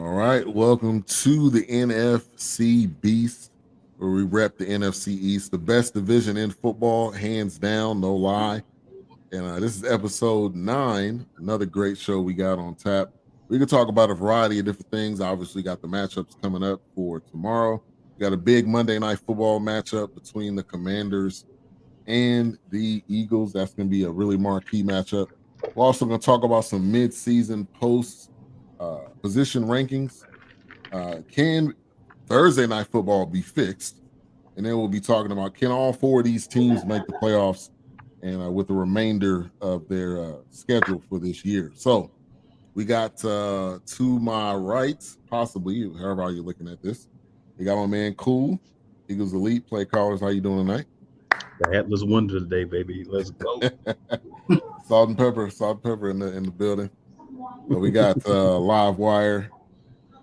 All right, welcome to the NFC Beast, where we rep the NFC East, the best division in football, hands down, no lie. And this is episode 9, another great show we got on tap. We could talk about a variety of different things. Obviously, got the matchups coming up for tomorrow. We got a big Monday Night Football matchup between the Commanders and the Eagles. That's going to be a really marquee matchup. We're also going to talk about some mid-season post position rankings. Can Thursday Night Football be fixed? And then we'll be talking about, can all 4 of these teams make the playoffs and with the remainder of their schedule for this year. So we got to my right, possibly, however you're looking at this, we got my man Cool, Eagles Elite Play Callers. How you doing tonight? The Atlas Wonder today, baby. Let's go. Salt and pepper in the building. We got Live Wire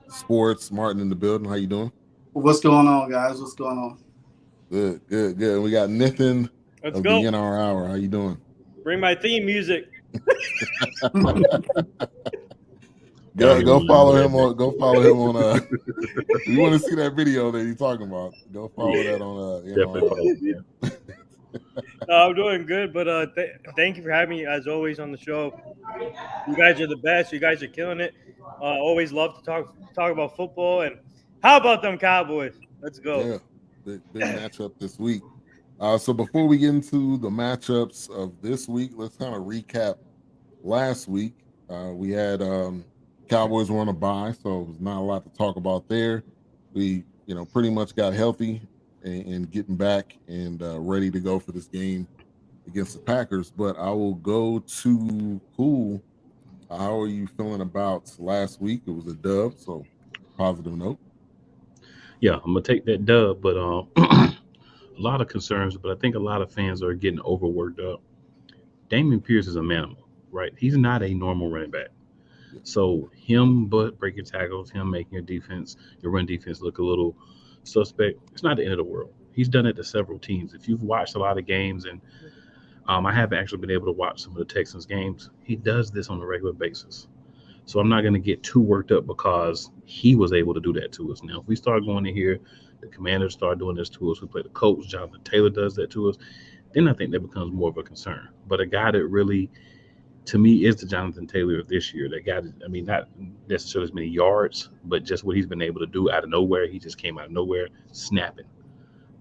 Sports, Martin in the building. How you doing? What's going on, guys? What's going on? Good. We got Nathan of the NR Hour. How you doing? Bring my theme music. Go follow him on. You want to see that video that he's talking about? Go follow that on. Definitely. I'm doing good, but thank you for having me as always on the show. You guys are the best. You guys are killing it. Always love to talk about football. And how about them Cowboys? Let's go. Yeah, big matchup this week. So before we get into the matchups of this week, let's kind of recap last week. We had Cowboys were on a bye, so it was not a lot to talk about there. We, pretty much got healthy and getting back and ready to go for this game against the Packers. But I will go to Cool. How are you feeling about last week? It was a dub, so positive note. Yeah, I'm gonna take that dub, but a lot of concerns. But I think a lot of fans are getting overworked up. Damian Pierce is a manimal, right? He's not a normal running back. So him breaking tackles, him making your run defense look a little suspect, it's not the end of the world. He's done it to several teams. If you've watched a lot of games, and I haven't actually been able to watch some of the Texans games, he does this on a regular basis. So I'm not going to get too worked up because he was able to do that to us. Now, if we start going in here, the Commanders start doing this to us, we play the Colts, Jonathan Taylor does that to us, then I think that becomes more of a concern. But a guy that really, to me, is the Jonathan Taylor of this year. That guy, not necessarily as many yards, but just what he's been able to do out of nowhere. He just came out of nowhere, snapping.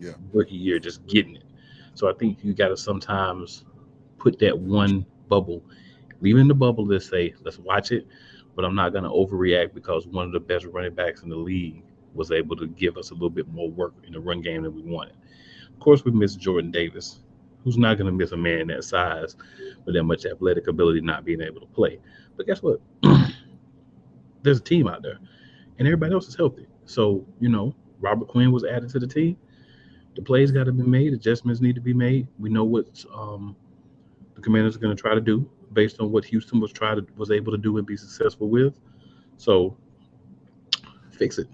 Yeah. Rookie year, just getting it. So I think you got to sometimes put that one bubble, leave it in the bubble to say, let's watch it, but I'm not going to overreact because one of the best running backs in the league was able to give us a little bit more work in the run game than we wanted. Of course, we missed Jordan Davis, who's not going to miss a man that size with that much athletic ability not being able to play. But guess what? There's a team out there, and everybody else is healthy. So, Robert Quinn was added to the team. The plays got to be made. Adjustments need to be made. We know what the Commanders are going to try to do based on what Houston was able to do and be successful with. So, fix it.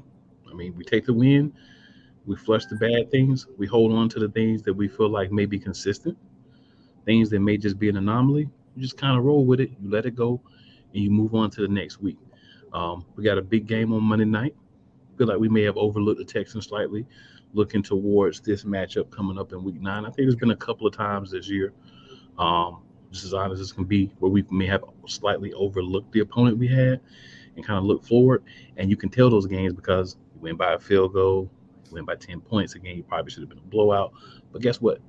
We take the win. We flush the bad things. We hold on to the things that we feel like may be consistent, things that may just be an anomaly. You just kind of roll with it. You let it go, and you move on to the next week. We got a big game on Monday night. Feel like we may have overlooked the Texans slightly, looking towards this matchup coming up in Week 9. I think there's been a couple of times this year, just as honest as can be, where we may have slightly overlooked the opponent we had and kind of look forward. And you can tell those games because you win by a field goal, you win by 10 points. Again, you probably should have been a blowout. But guess what?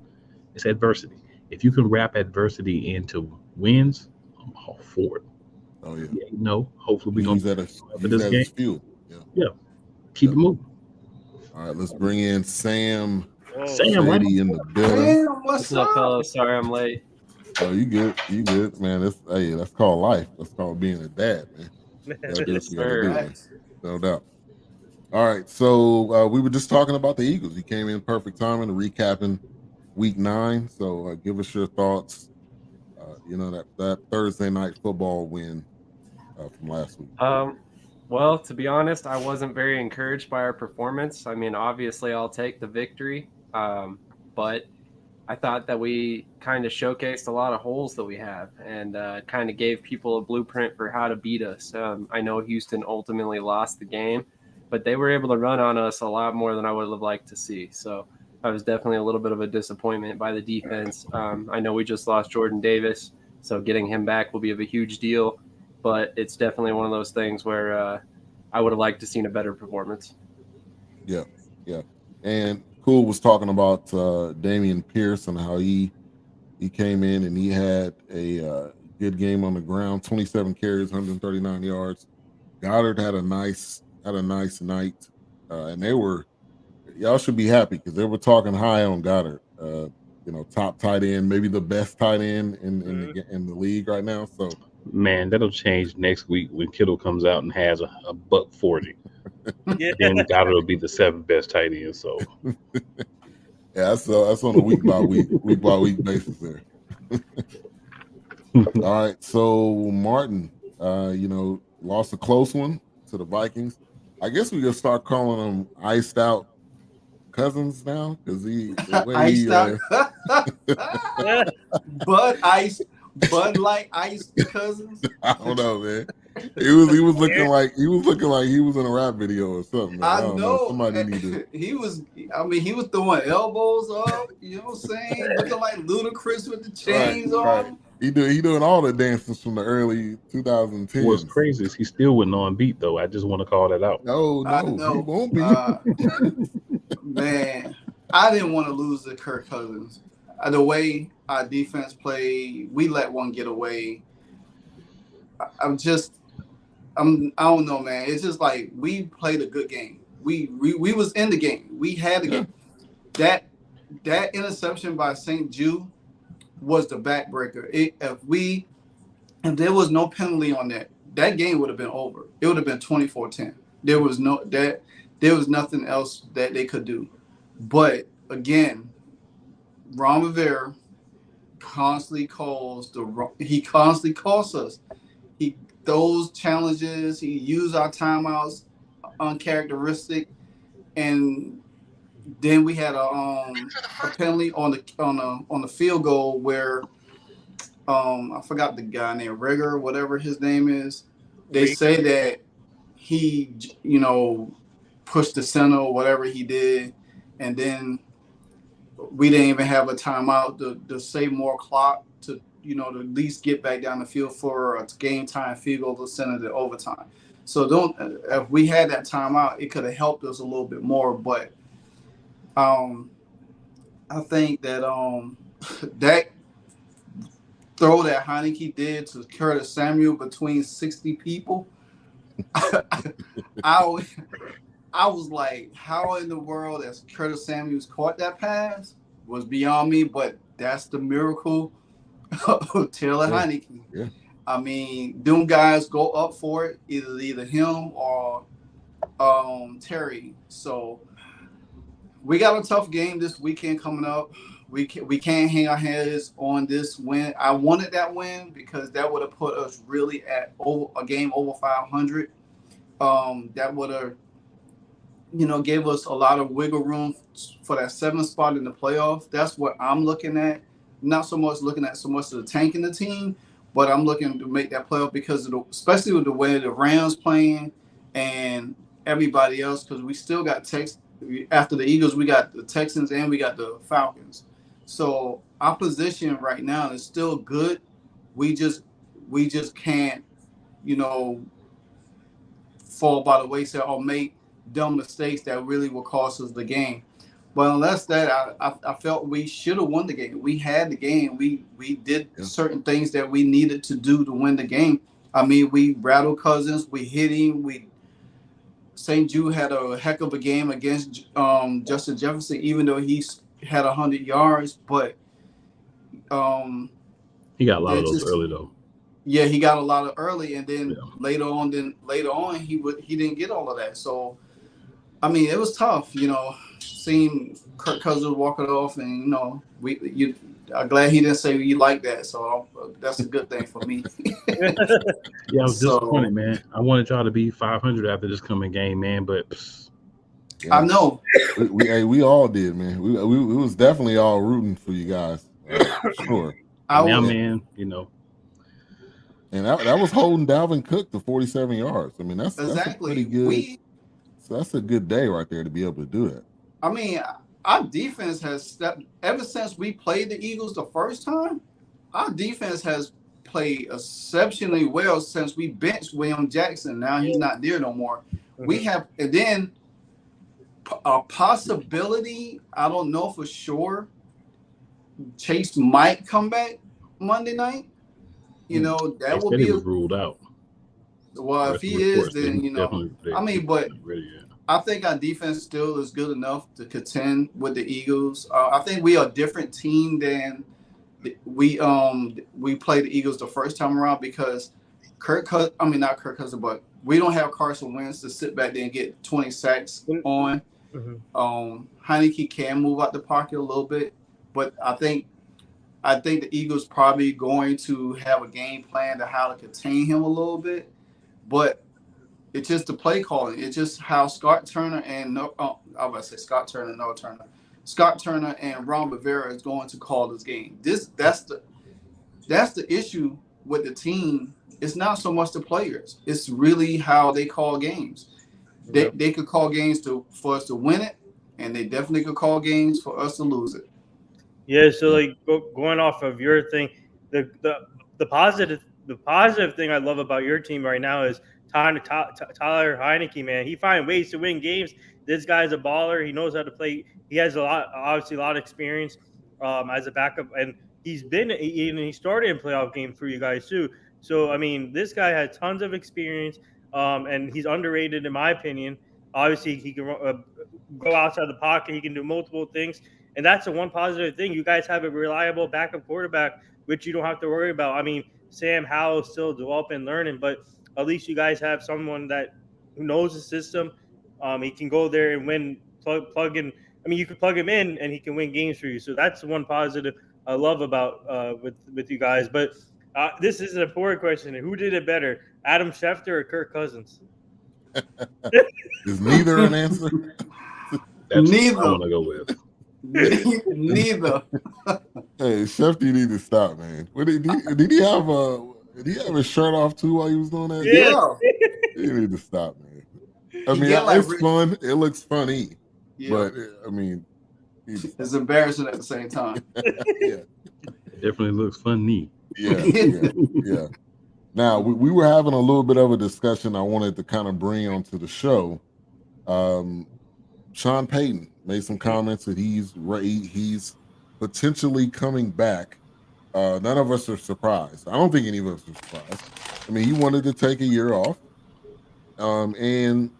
It's adversity. If you can wrap adversity into wins, I'm all for it. Oh, yeah. Hopefully we're going to use that as fuel. Yeah. Keep it moving. All right, let's bring in Sam. Sam, right in the building. Damn, what's up, fellas? Sorry I'm late. Oh, you good, man. That's called life. That's called being a dad, man. No doubt. All right, so we were just talking about the Eagles. You came in perfect timing to recapping Week 9. So give us your thoughts. That Thursday night football win from last week. Well, to be honest, I wasn't very encouraged by our performance. Obviously, I'll take the victory, but I thought that we kind of showcased a lot of holes that we have and kind of gave people a blueprint for how to beat us. I know Houston ultimately lost the game, but they were able to run on us a lot more than I would have liked to see. So I was definitely a little bit of a disappointment by the defense. I know we just lost Jordan Davis, so getting him back will be of a huge deal, but it's definitely one of those things where I would have liked to seen a better performance. Yeah. And Cool was talking about Damian Pierce and how he came in and he had a good game on the ground, 27 carries, 139 yards. Goddard had a nice night, and y'all should be happy because they were talking high on Goddard. Top tight end, maybe the best tight end in the league right now. So Man, that'll change next week when Kittle comes out and has a buck 40. Yeah. Then Goddard will be the 7th best tight end. So yeah, that's on a week by week basis there. All right, so Martin, lost a close one to the Vikings. I guess we just start calling them iced out Cousins now because Iced out. Bud Light iced Cousins. I don't know, man. He was looking like he was in a rap video or something. Man. I don't know. Somebody needed. He was throwing elbows up. You know what I'm saying? Looking like Ludacris with the chains on. Right. He doing all the dances from the early 2010s. What's crazy is he still wasn't on beat though. I just want to call that out. No, he won't be. Man, I didn't want to lose to Kirk Cousins. The way our defense played, we let one get away. I don't know, man. It's just like we played a good game. We was in the game. We had the game. That interception by St. Jude was the backbreaker. If there was no penalty on that game would have been over. It would have been 24-10. There was nothing else that they could do. But again, Ron Rivera constantly calls us. He throws challenges. He used our timeouts uncharacteristic, and then we had a penalty on the field goal where I forgot the guy named Rigger, whatever his name is. They say that he pushed the center or whatever he did, and then we didn't even have a timeout to save more clock to at least get back down the field for a game time field goal to send it to overtime. So if we had that timeout, it could have helped us a little bit more. But I think that that throw that Heineke did to Curtis Samuel between 60 people, I was like, how in the world has Curtis Samuels caught that pass was beyond me, but that's the miracle of Taylor Heineke. Yeah. I mean, them guys go up for it, either him or Terry. So we got a tough game this weekend coming up. We can't hang our heads on this win. I wanted that win because that would have put us really at a game over 500. That would have gave us a lot of wiggle room for that 7th spot in the playoff. That's what I'm looking at. Not so much looking at so much of the tank in the team, but I'm looking to make that playoff because especially with the way the Rams playing and everybody else, because we still got after the Eagles, we got the Texans and we got the Falcons. So our position right now is still good. We just can't, fall by the wayside or make dumb mistakes that really will cost us the game. But unless that, I felt we should have won the game. We had the game. We did certain things that we needed to do to win the game. I mean, we rattled Cousins. We hit him. St. Jude had a heck of a game against Justin Jefferson, even though he had 100 yards. But he got a lot of those early though. Yeah, he got a lot of early, and then later on, he didn't get all of that. So, I mean, it was tough, seeing Kirk Cousins walking off, and I'm glad he didn't say you like that. So that's a good thing for me. Yeah, I was disappointed, man. I wanted y'all to be 500 after this coming game, man, but Yeah. I know. We all did, man. We was definitely all rooting for you guys, for sure. I Now, was. man, And that was holding Dalvin Cook to 47 yards. I mean, that's a pretty Exactly. good. So that's a good day right there to be able to do that. I mean, our defense has stepped ever since we played the Eagles the first time. Our defense has played exceptionally well since we benched William Jackson. Now he's not there no more. We have, and then a possibility. I don't know for sure. Chase might come back Monday night. You know that will be. He was ruled out. Well, if he is, then I mean, but I think our defense still is good enough to contend with the Eagles. I think we are a different team than we played the Eagles the first time around because not Kirk Cousins, but we don't have Carson Wentz to sit back there and get 20 sacks on. Heineke can move out the pocket a little bit, but I think the Eagles probably going to have a game plan to how to contain him a little bit, but it's just the play calling. It's just how Scott Turner and Scott Turner and Ron Rivera is going to call this game. That's the issue with the team. It's not so much the players. It's really how they call games. They could call games for us to win it, and they definitely could call games for us to lose it. Yeah, so like going off of your thing, the positive thing I love about your team right now is Tyler Heineke, man. He finds ways to win games. This guy's a baller. He knows how to play. He has obviously a lot of experience as a backup, and he started in playoff games for you guys too. So I mean, this guy has tons of experience, and he's underrated in my opinion. Obviously, he can go outside the pocket. He can do multiple things. And that's the one positive thing. You guys have a reliable backup quarterback, which you don't have to worry about. I mean, Sam Howell's still developing, learning, but at least you guys have someone who knows the system. He can go there and win, plug in. I mean, you can plug him in, and he can win games for you. So that's the one positive I love about with you guys. But this is an important question. Who did it better, Adam Schefter or Kirk Cousins? Is neither an answer? That's Neither. what I want to go with. Neither. Hey, Shefty, you need to stop, man. Did he have his shirt off too while he was doing that? Yeah. You need to stop, man. I mean, it's fun. It looks funny, but I mean, it's embarrassing at the same time. Yeah, definitely looks funny. Yeah. Now we were having a little bit of a discussion. I wanted to kind of bring onto the show. Sean Payton made some comments that he's potentially coming back. None of us are surprised. I don't think any of us are surprised. I mean, he wanted to take a year off, and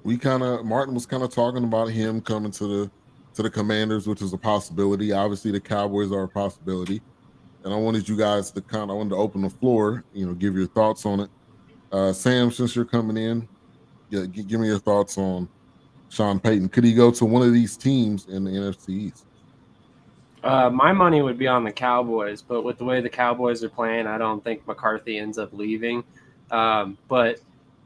Martin was kind of talking about him coming to the Commanders, which is a possibility. Obviously, the Cowboys are a possibility, and I wanted you guys to open the floor, give your thoughts on it. Sam, since you're coming in, give me your thoughts on Sean Payton. Could he go to one of these teams in the NFC East? My money would be on the Cowboys, but with the way the Cowboys are playing, I don't think McCarthy ends up leaving. But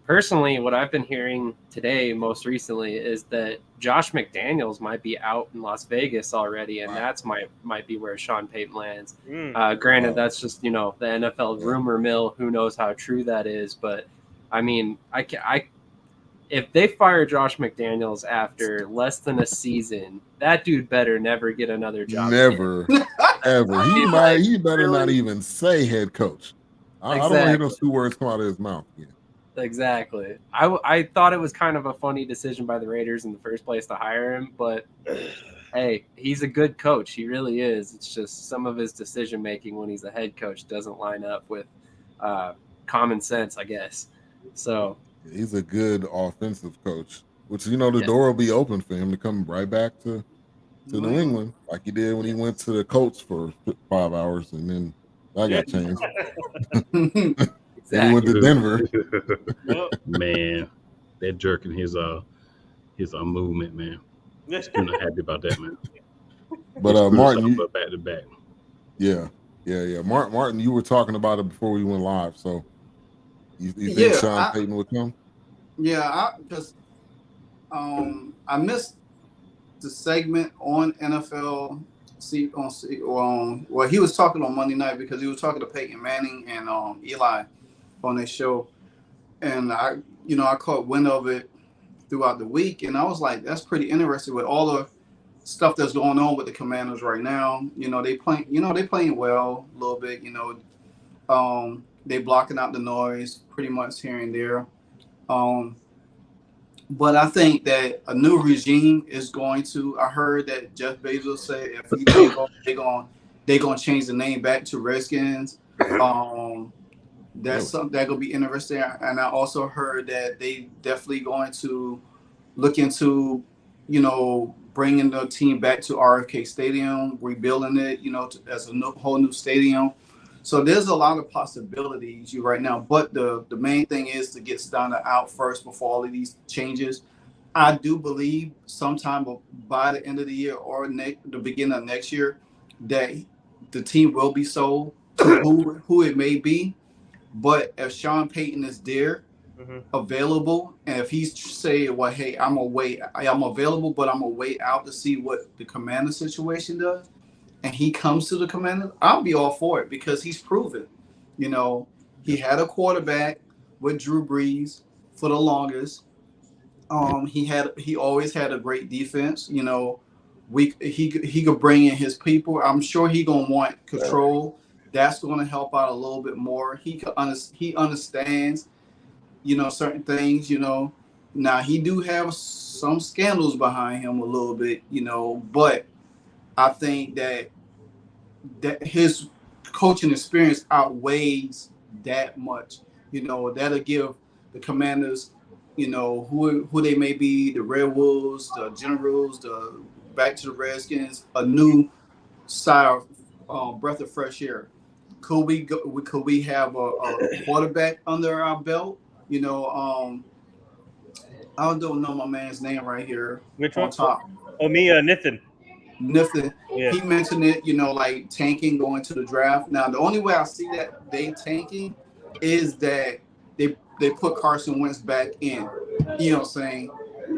personally, what I've been hearing today most recently is that Josh McDaniels might be out in Las Vegas already, and that's might be where Sean Payton lands. Granted, that's just the NFL rumor mill. Who knows how true that is? But I mean, if they fire Josh McDaniels after less than a season, that dude better never get another job. Never, ever. He better not even say head coach. I don't want to hear those two words come out of his mouth. Yeah. Exactly. I thought it was kind of a funny decision by the Raiders in the first place to hire him, but hey, he's a good coach. He really is. It's just some of his decision making when he's a head coach doesn't line up with common sense, I guess. So. He's a good offensive coach, which the door will be open for him to come right back to New England, like he did when he went to the Colts for 5 hours, and then that got changed. Exactly. He went to Denver. Man, that jerk in his movement, man. Still not happy about that, man. But Martin, back to back. Yeah. Martin, you were talking about it before we went live, so. You think Sean Payton would come? Yeah, because I missed the segment on NFL. See on well, he was talking on Monday night because he was talking to Peyton Manning and Eli on their show, and I caught wind of it throughout the week, and I was like, that's pretty interesting with all the stuff that's going on with the Commanders right now. They playing well a little bit. They blocking out the noise pretty much here and there. Um, but I think that a new regime is going to. I heard that Jeff Bezos said if he take off, they gonna change the name back to Redskins. Um, that's something that gonna be interesting. And I also heard that they definitely going to look into, bringing the team back to RFK Stadium, rebuilding it, as a whole new stadium. So there's a lot of possibilities right now, but the main thing is to get Steiner out first before all of these changes. I do believe sometime by the end of the year or the beginning of next year that the team will be sold to who it may be. But if Sean Payton is there, available, and if he's saying, well, hey, I'm available, but I'm gonna wait out to see what the Commander situation does, and he comes to the Commander, I'll be all for it because he's proven. He had a quarterback with Drew Brees for the longest. He always had a great defense. He could bring in his people. I'm sure he gonna want control. That's gonna help out a little bit more. He understands, certain things. Now he do have some scandals behind him a little bit. But I think that his coaching experience outweighs that much. That'll give the Commanders, who they may be, the Red Wolves, the Generals, the back to the Redskins, a new sigh of breath of fresh air. Could we have a quarterback under our belt? I don't know my man's name right here. Which on one? top. Oh, me, Nathan. Nothing. Yeah. He mentioned it, like tanking going to the draft. Now, the only way I see that they tanking is that they put Carson Wentz back in. You know what I'm saying?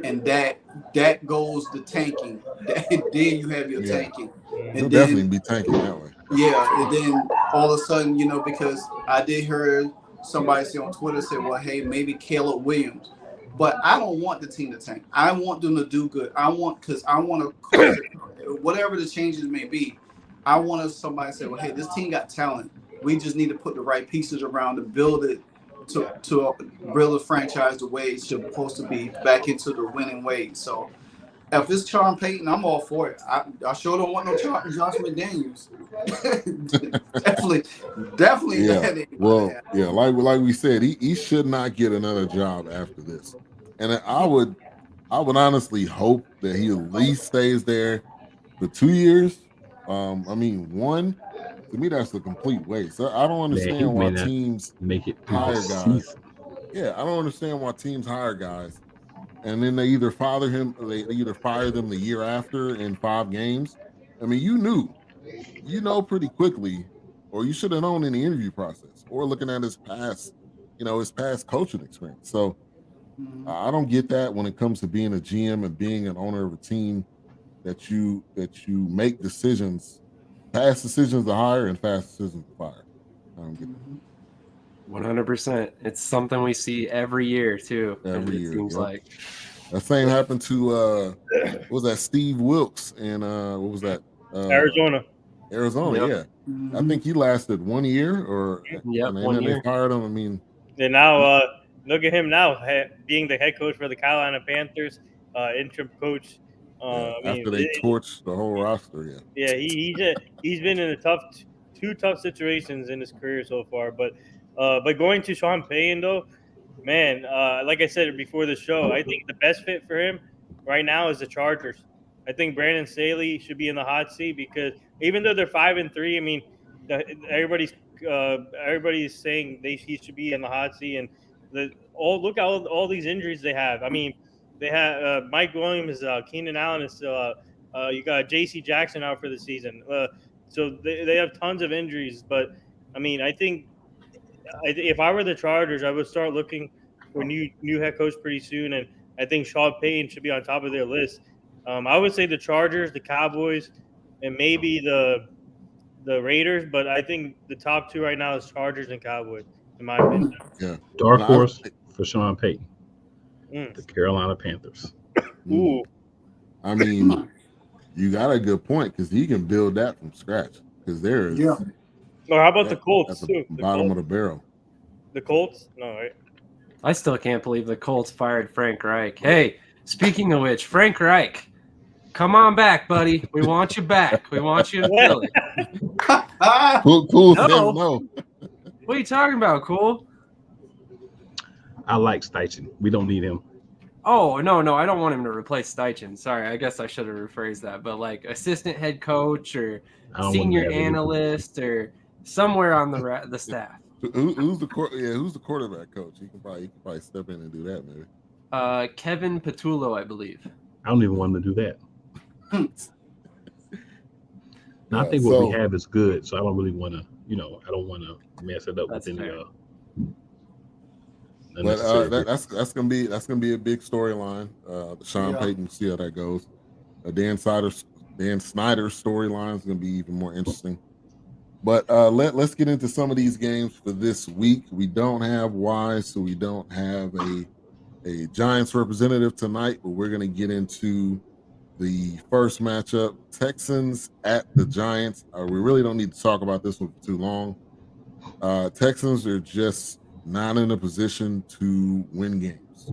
And that goes to tanking. Then you have your tanking. He'll And definitely then be tanking that way. yeah, and then all of a sudden, because I did hear somebody say on Twitter say, well, hey, maybe Caleb Williams. But I don't want the team to tank. I want them to do good. Because I want to coach it, whatever the changes may be. I want somebody to say, well, hey, this team got talent. We just need to put the right pieces around to build it to build a franchise the way it's supposed to be back into the winning ways. So if it's Sean Payton, I'm all for it. I sure don't want no Josh McDaniels. definitely. Yeah. Well, yeah, like we said, he should not get another job after this. And I would honestly hope that he at least stays there for 2 years. One, to me, that's a complete waste. I don't understand why teams make it hire guys. Yeah, I don't understand why teams hire guys, and then they either fire them the year after in 5 games. I mean, you know pretty quickly, or you should have known in the interview process, or looking at his past coaching experience. So I don't get that when it comes to being a GM and being an owner of a team, that you make decisions, fast decisions to hire and fast decisions to fire. I don't get that. 100%. It's something we see every year too. Every year, it seems like that same happened to what was that, Steve Wilkes, and what was that, Arizona, yep. Yeah. I think he lasted 1 year, or and then they fired him. I mean, and now look at him now, being the head coach for the Carolina Panthers, interim coach. After they torched the whole roster. Yeah, he's been in two tough situations in his career so far. But going to Sean Payton though, man, like I said before the show, I think the best fit for him right now is the Chargers. I think Brandon Staley should be in the hot seat because even though they're 5-3, I mean, everybody's saying he should be in the hot seat, and look at all these injuries they have. I mean, they have Mike Williams, Keenan Allen is still out. You got J.C. Jackson out for the season. So they have tons of injuries. But, I mean, I think if I were the Chargers, I would start looking for new head coach pretty soon. And I think Sean Payton should be on top of their list. I would say the Chargers, the Cowboys, and maybe the Raiders, but I think the top two right now is Chargers and Cowboys, in my opinion. Yeah. Dark And horse for Sean Payton, Mm. the Carolina Panthers. Ooh. I mean, you got a good point because he can build that from scratch. Because there is Yeah. Or how about the at Colts the too? bottom of the barrel. The Colts? No, right? I still can't believe the Colts fired Frank Reich. Hey, speaking of which, Frank Reich, come on back, buddy. We want you back. We want you in Philly. Cool No. says no. What are you talking about, Cool? I like Steichen. We don't need him. Oh, no, I don't want him to replace Steichen. Sorry, I guess I should have rephrased that. But like assistant head coach or I don't want him to senior have any- analyst or somewhere on the staff. Who's the quarterback coach? He can probably step in and do that, maybe. Kevin Patullo, I believe. I don't even want him to do that. Now, I think what so- we have is good, so I don't really want to, I don't want to mess it up That's with any fair. But unnecessary. that's gonna be a big storyline. Sean Yeah. Payton, see how that goes. Dan Snyder's storyline is gonna be even more interesting. But let's get into some of these games for this week. We don't have Wise, so we don't have a Giants representative tonight, but we're gonna get into the first matchup: Texans at the Giants. We really don't need to talk about this one for too long. Texans are just not in a position to win games.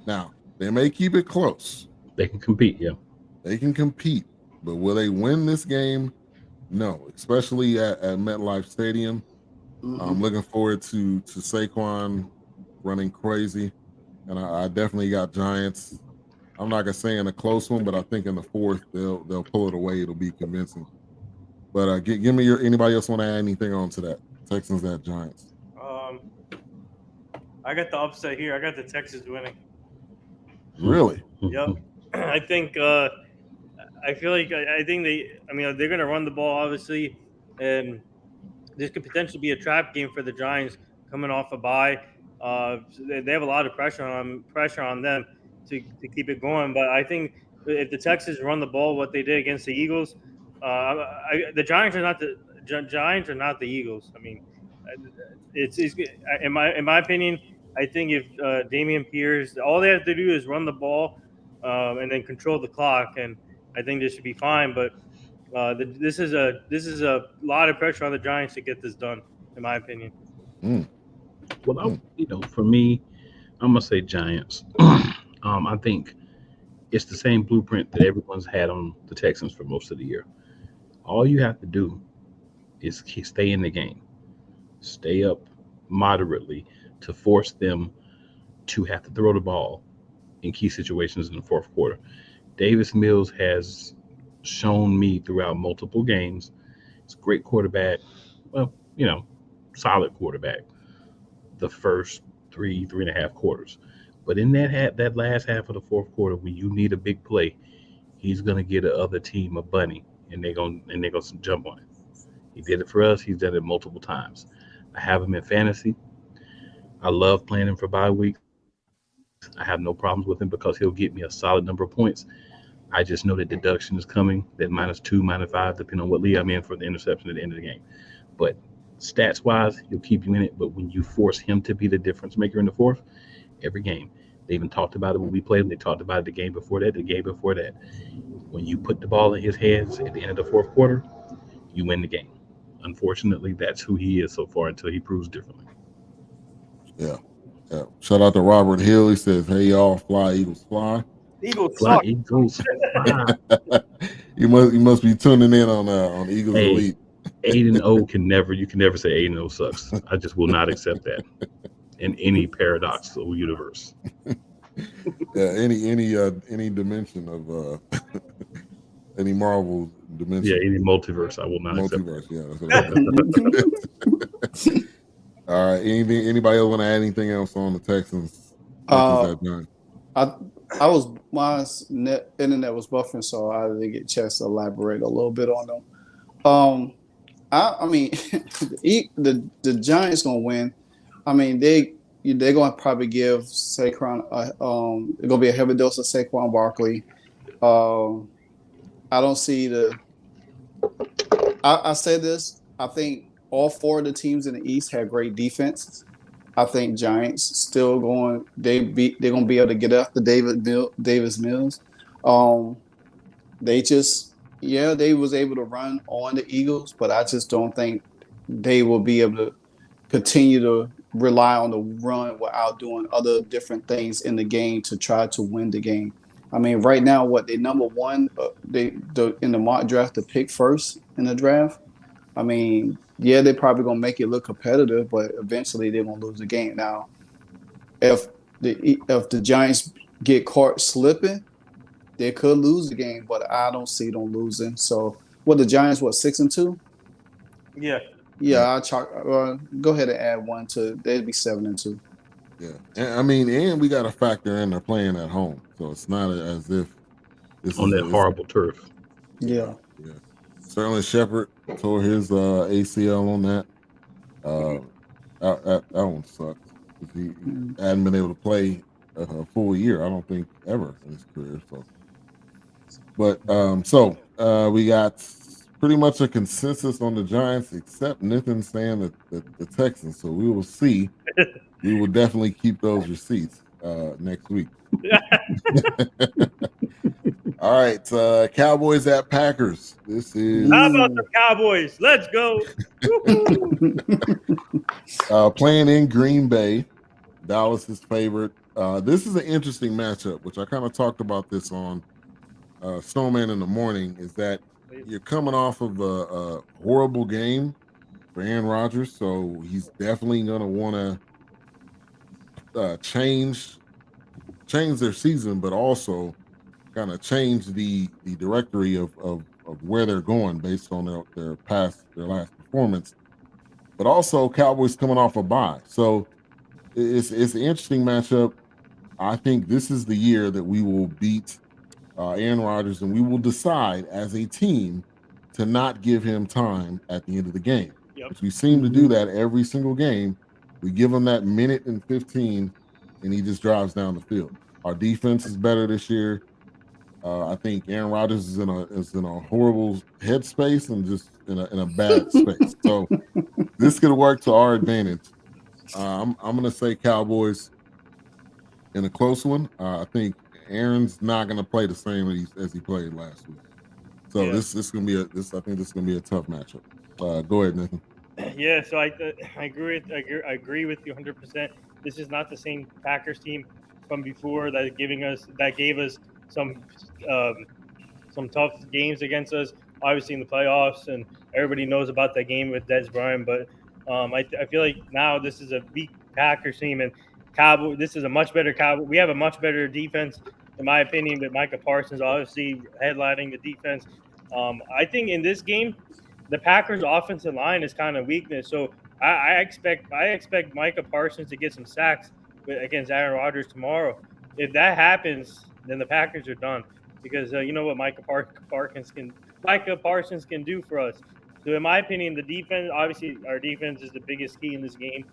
Now, they may keep it close. They can compete, yeah. They can compete, but will they win this game? No, especially at MetLife Stadium. I'm looking forward to Saquon running crazy, and I definitely got Giants. I'm not gonna say in a close one, but I think in the fourth they'll pull it away. It'll be convincing. But give me anybody else want to add anything on to that? Texans at Giants. I got the upset here. I got the Texans winning. Really? Yep. I think I feel like I think they're going to run the ball obviously, and this could potentially be a trap game for the Giants coming off a bye. So they have a lot of pressure on them to keep it going. But I think if the Texans run the ball, what they did against the Eagles, the Giants are not the Eagles. I mean, it's in my opinion. I think if Dameon Pierce, all they have to do is run the ball and then control the clock, and I think this should be fine. But this is a lot of pressure on the Giants to get this done, in my opinion. Well, for me, I'm gonna say Giants. I think it's the same blueprint that everyone's had on the Texans for most of the year. All you have to do is stay in the game, stay up moderately to force them to have to throw the ball in key situations in the fourth quarter. Davis Mills has shown me throughout multiple games. It's a great quarterback. Well, solid quarterback. The first 3.5 quarters. But in that last half of the fourth quarter, when you need a big play, he's gonna get the other team a bunny, and they're gonna jump on it. He did it for us. He's done it multiple times. I have him in fantasy. I love playing him for bye weeks. I have no problems with him because he'll get me a solid number of points. I just know that deduction is coming, that -2, -5, depending on what league I'm in for the interception at the end of the game. But stats-wise, he'll keep you in it. But when you force him to be the difference maker in the fourth, every game. They even talked about it when we played him. They talked about it the game before that, the game before that. When you put the ball in his hands at the end of the fourth quarter, you win the game. Unfortunately, that's who he is so far until he proves differently. Yeah. Shout out to Robert Hill. He says, "Hey y'all, fly Eagles, fly." Eagles Fly suck. Eagles. Fly. you must be tuning in on Eagles Hey. Elite. 8-0 you can never say 8-0 sucks. I just will not accept that in any paradoxical universe. Yeah, any dimension of any Marvel dimension. Yeah, any multiverse, I will not accept that. Multiverse, yeah. That's what all right. Anybody else want to add anything else on the Texans? My internet was buffering, so I didn't get a chance to elaborate a little bit on them. I mean, the Giants gonna win. I mean, they they're going to probably give Saquon. It's going to be a heavy dose of Saquon Barkley. I don't see the. I said this. I think all four of the teams in the East have great defenses. I think Giants still going. They're going to be able to get after Davis Mills. They just they was able to run on the Eagles, but I just don't think they will be able to continue to rely on the run without doing other different things in the game to try to win the game. I mean, right now, they number one, in the mock draft to pick first in the draft. I mean, they're probably gonna make it look competitive, but eventually they're gonna lose the game. Now, if the Giants get caught slipping, they could lose the game, but I don't see them losing. So, the Giants 6-2? Yeah. Yeah, I'll chalk. Go ahead and add one to. They'd be 7-2. Yeah, and I mean, and we got to factor in they're playing at home, so it's not as if this on is that horrible turf. Yeah. Certainly, Shepard tore his ACL on that. That one sucks. He hadn't been able to play a full year. I don't think ever in his career. So, we got pretty much a consensus on the Giants, except Nathan saying that the Texans. So we will see. We will definitely keep those receipts next week. All right, Cowboys at Packers. This is how about the Cowboys? Let's go. Playing in Green Bay. Dallas is favored. This is an interesting matchup, which I kind of talked about this on Snowman in the morning. Is that you're coming off of a horrible game for Aaron Rodgers, so he's definitely going to want to change their season, but also kind of change the directory of where they're going based on their last performance. But also Cowboys coming off a bye, so it's an interesting matchup. I think this is the year that we will beat Aaron Rodgers, and we will decide as a team to not give him time at the end of the game. Which we seem to do that every single game. We give him that minute and 15, and he just drives down the field. Our defense is better this year. I think Aaron Rodgers is in a horrible headspace and just in a bad space. So this could work to our advantage. I'm going to say Cowboys in a close one. I think Aaron's not going to play the same as he played last week. So this is going to be I think this is going to be a tough matchup. Go ahead, Nathan. Yeah, so I agree with you 100%. This is not the same Packers team from before that gave us some tough games against us. Obviously in the playoffs, and everybody knows about that game with Dez Bryant. But I feel like now this is a weak Packers team, and this is a much better Cowboy. We have a much better defense, in my opinion, with Micah Parsons obviously headlining the defense. I think in this game, the Packers' offensive line is kind of weakness. So I expect Micah Parsons to get some sacks against Aaron Rodgers tomorrow. If that happens, then the Packers are done, because you know what Micah Parsons can do for us. So in my opinion, the defense, obviously our defense is the biggest key in this game.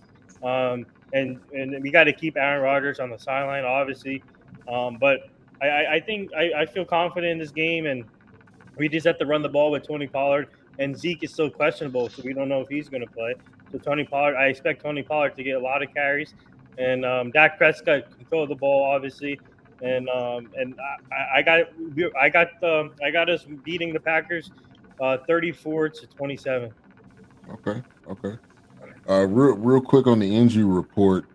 And we got to keep Aaron Rodgers on the sideline, obviously. But I think I feel confident in this game, and we just have to run the ball with Tony Pollard. And Zeke is still questionable, so we don't know if he's going to play. So I expect Tony Pollard to get a lot of carries, and Dak Prescott control the ball, obviously. And I got us beating the Packers 34-27. Okay. Real quick on the injury report.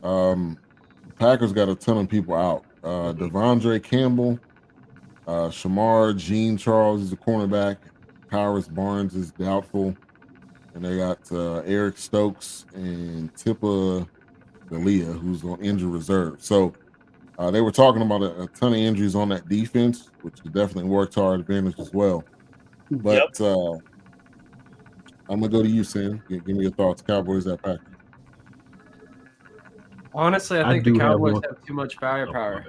Packers got a ton of people out. Devondre Campbell, Shamar Jean Charles is a cornerback. Powers Barnes is doubtful, and they got Eric Stokes and Tipa Galia, who's on injury reserve. So they were talking about a ton of injuries on that defense, which could definitely work to our advantage as well. But I'm gonna go to you, Sam. Give me your thoughts. Cowboys at Packers. Honestly, I think the Cowboys have too much firepower.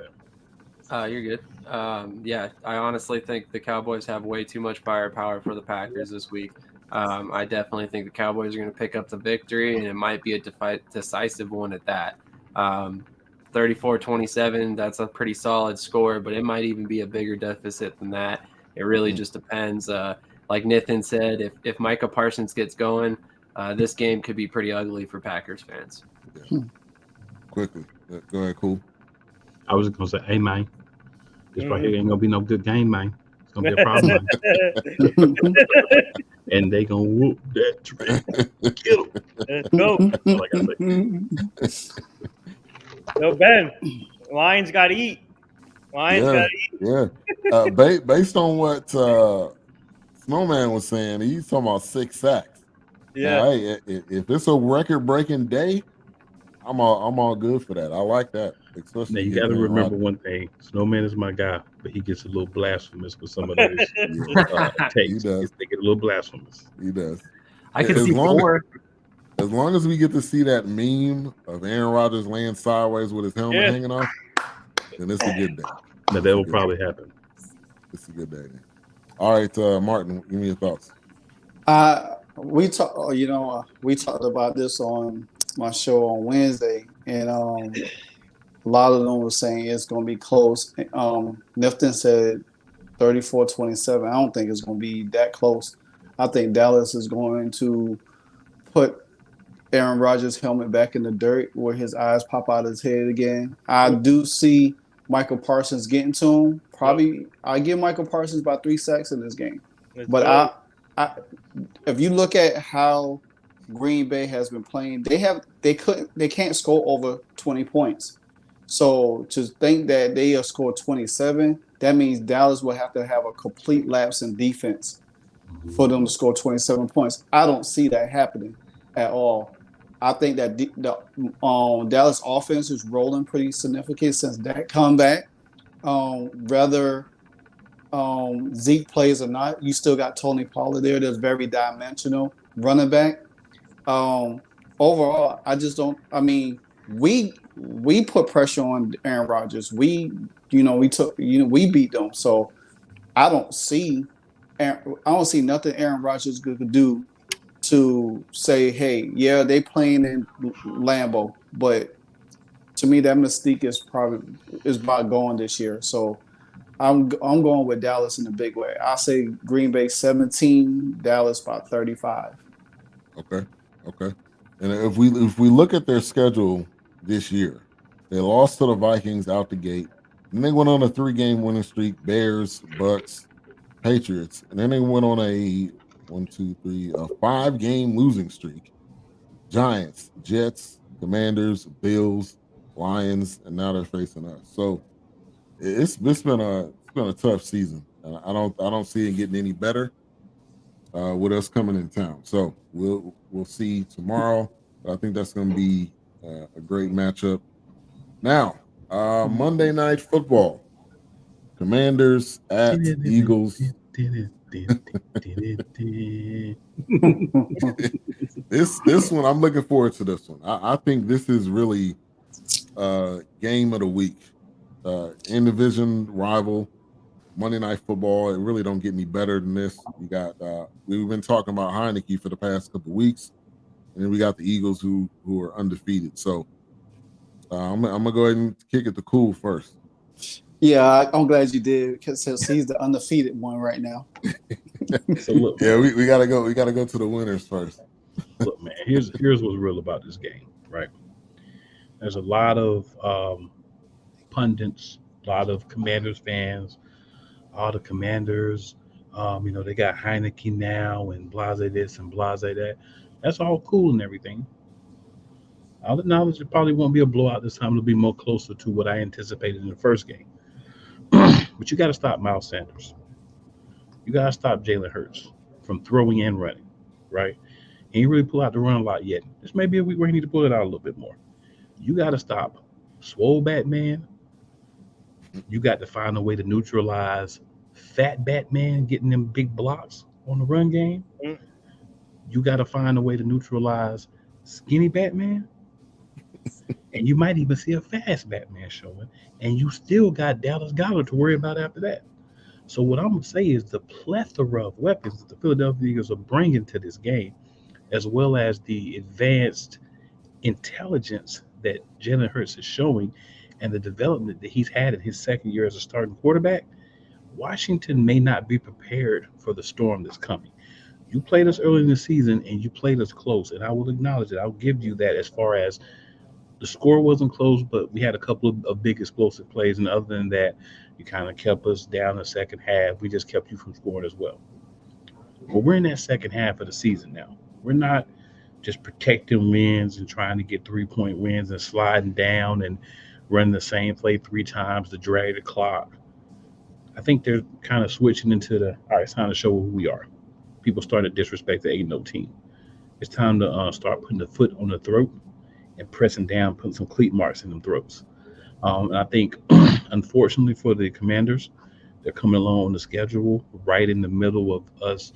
You're good. I honestly think the Cowboys have way too much firepower for the Packers this week. I definitely think the Cowboys are going to pick up the victory, and it might be a decisive one at that. 34-27, that's a pretty solid score, but it might even be a bigger deficit than that. It really just depends. Like Nathan said, if Micah Parsons gets going, this game could be pretty ugly for Packers fans. Yeah. Quickly. Go ahead, cool. I was just gonna say, hey man, this right here ain't gonna be no good game, man. It's gonna be a problem, man. And they gonna whoop that train. Kill him. Let's go. Like I say. So Ben, Lions got to eat. Lions got to eat. Yeah. Based on what Snowman was saying, he's talking about 6 sacks. Yeah. Now, hey, if it's a record-breaking day, I'm all good for that. I like that. Especially now you got to remember one thing: Snowman is my guy, but he gets a little blasphemous with some of those takes. He does. They get a little blasphemous. He does. I can see 4. As long as we get to see that meme of Aaron Rodgers laying sideways with his helmet hanging off, then it's a good day. Now that will probably happen. It's a good day. Then. All right, Martin, give me your thoughts. We talked about this on my show on Wednesday, and a lot of them were saying it's going to be close. Nifton said 34-27. I don't think it's going to be that close. I think Dallas is going to put Aaron Rodgers' helmet back in the dirt where his eyes pop out of his head again. I do see Michael Parsons getting to him. Probably, I give Michael Parsons about 3 sacks in this game. But if you look at how Green Bay has been playing, they can't score over 20 points. So to think that they have scored 27, that means Dallas will have to have a complete lapse in defense for them to score 27 points. I don't see that happening at all. I think that the Dallas offense is rolling pretty significant since that comeback. Whether Zeke plays or not, you still got Tony Pollard there. That's very dimensional running back. Overall, I just don't. I mean, we put pressure on Aaron Rodgers. We beat them. So I don't see nothing Aaron Rodgers could do to say, hey, yeah, they playing in Lambeau, but to me that mystique is about going this year. So I'm going with Dallas in a big way. I say Green Bay 17, Dallas about 35. Okay. And if we look at their schedule this year, they lost to the Vikings out the gate, and they went on a 3-game winning streak: Bears, Bucks, Patriots, and then they went on a 5-game losing streak: Giants, Jets, Commanders, Bills, Lions, and now they're facing us. So it's been a tough season. I don't see it getting any better with us coming in town. So we'll see tomorrow. I think that's going to be a great matchup. Now, Monday Night Football: Commanders at Eagles. This one, I'm looking forward to this one. I think this is really game of the week. In division rival, Monday Night Football. It really don't get any better than this. You got we've been talking about Heineke for the past couple of weeks, and then we got the Eagles who are undefeated. So I'm gonna go ahead and kick it to Cool first. Yeah, I'm glad you did, because he's the undefeated one right now. So look, yeah, we gotta go. We gotta go to the winners first. Look, man. Here's what's real about this game, right? There's a lot of pundits, a lot of Commanders fans, all the Commanders. They got Heineke now and blase this and blase that. That's all cool and everything. I'll acknowledge it probably won't be a blowout this time. It'll be more closer to what I anticipated in the first game. But you got to stop Miles Sanders. You got to stop Jalen Hurts from throwing and running, right? He ain't really pull out the run a lot yet. This may be a week where he need to pull it out a little bit more. You got to stop Swole Batman. You got to find a way to neutralize Fat Batman getting them big blocks on the run game. You got to find a way to neutralize Skinny Batman. And you might even see a fast Batman showing. And you still got Dallas Goedert to worry about after that. So what I'm gonna say is the plethora of weapons that the Philadelphia Eagles are bringing to this game, as well as the advanced intelligence that Jalen Hurts is showing, and the development that he's had in his second year as a starting quarterback, Washington may not be prepared for the storm that's coming. You played us early in the season and you played us close, and I will acknowledge it. I'll give you that as far as the score wasn't close, but we had a couple of big explosive plays, and other than that, you kind of kept us down the second half. We just kept you from scoring as well. Well, we're in that second half of the season now. We're not just protecting wins and trying to get 3-point wins and sliding down and running the same play 3 times to drag the clock. I think they're kind of switching into the all right. It's time to show who we are. People started to disrespect the 8-0 team. It's time to start putting the foot on the throat and pressing down, putting some cleat marks in them throats. And I think, unfortunately for the Commanders, they're coming along on the schedule right in the middle of us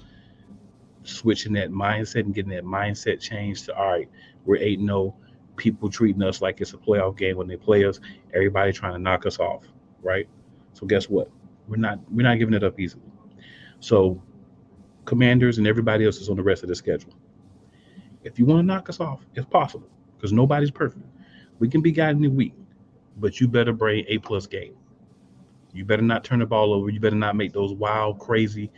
switching that mindset and getting that mindset change to all right, we're 8-0. People treating us like it's a playoff game when they play us. Everybody trying to knock us off, right? So guess what? We're not giving it up easily. So Commanders and everybody else is on the rest of the schedule. If you want to knock us off, it's possible because nobody's perfect. We can be guiding the week, but you better bring A+ game. You better not turn the ball over. You better not make those wild, crazy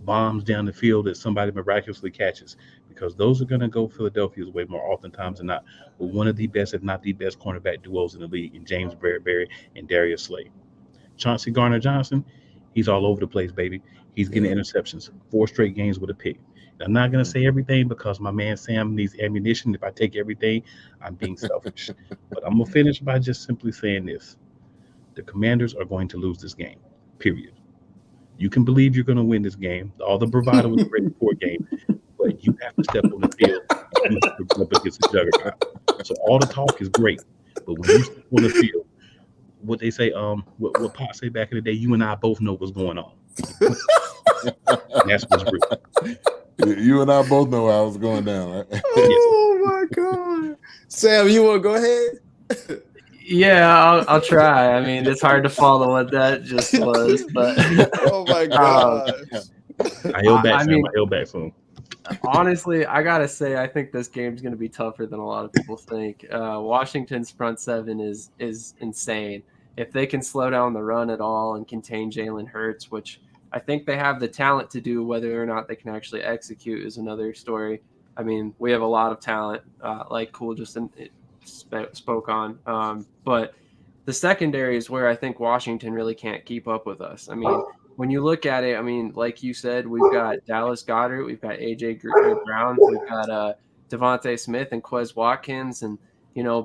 bombs down the field that somebody miraculously catches because those are going to go Philadelphia's way more oftentimes than not. With one of the best, if not the best, cornerback duos in the league in James Bradbury and Darius Slay. Chauncey Gardner-Johnson, he's all over the place, baby. He's getting interceptions, 4 straight games with a pick. And I'm not going to say everything because my man Sam needs ammunition. If I take everything, I'm being selfish. But I'm going to finish by just simply saying this. The Commanders are going to lose this game, period. You can believe you're going to win this game. All the bravado was great before game, but you have to step on the field and you have to go up against the juggernaut. So all the talk is great, but when you step on the field, what they say, what Pop say back in the day, you and I both know what's going on. That's what's real. You and I both know how it's going down, right? Oh my God, Sam, you want to go ahead? Yeah, I'll try. I mean, it's hard to follow what that just was, but oh my God, I held back soon. Honestly, I gotta say, I think this game's gonna be tougher than a lot of people think. Washington's front seven is insane. If they can slow down the run at all and contain Jalen Hurts, which I think they have the talent to do, whether or not they can actually execute is another story. I mean, we have a lot of talent, like Cool just spoke on. But the secondary is where I think Washington really can't keep up with us. I mean, when you look at it, I mean, like you said, we've got Dallas Goedert, we've got A.J. Brown, we've got Devontae Smith and Quez Watkins. And,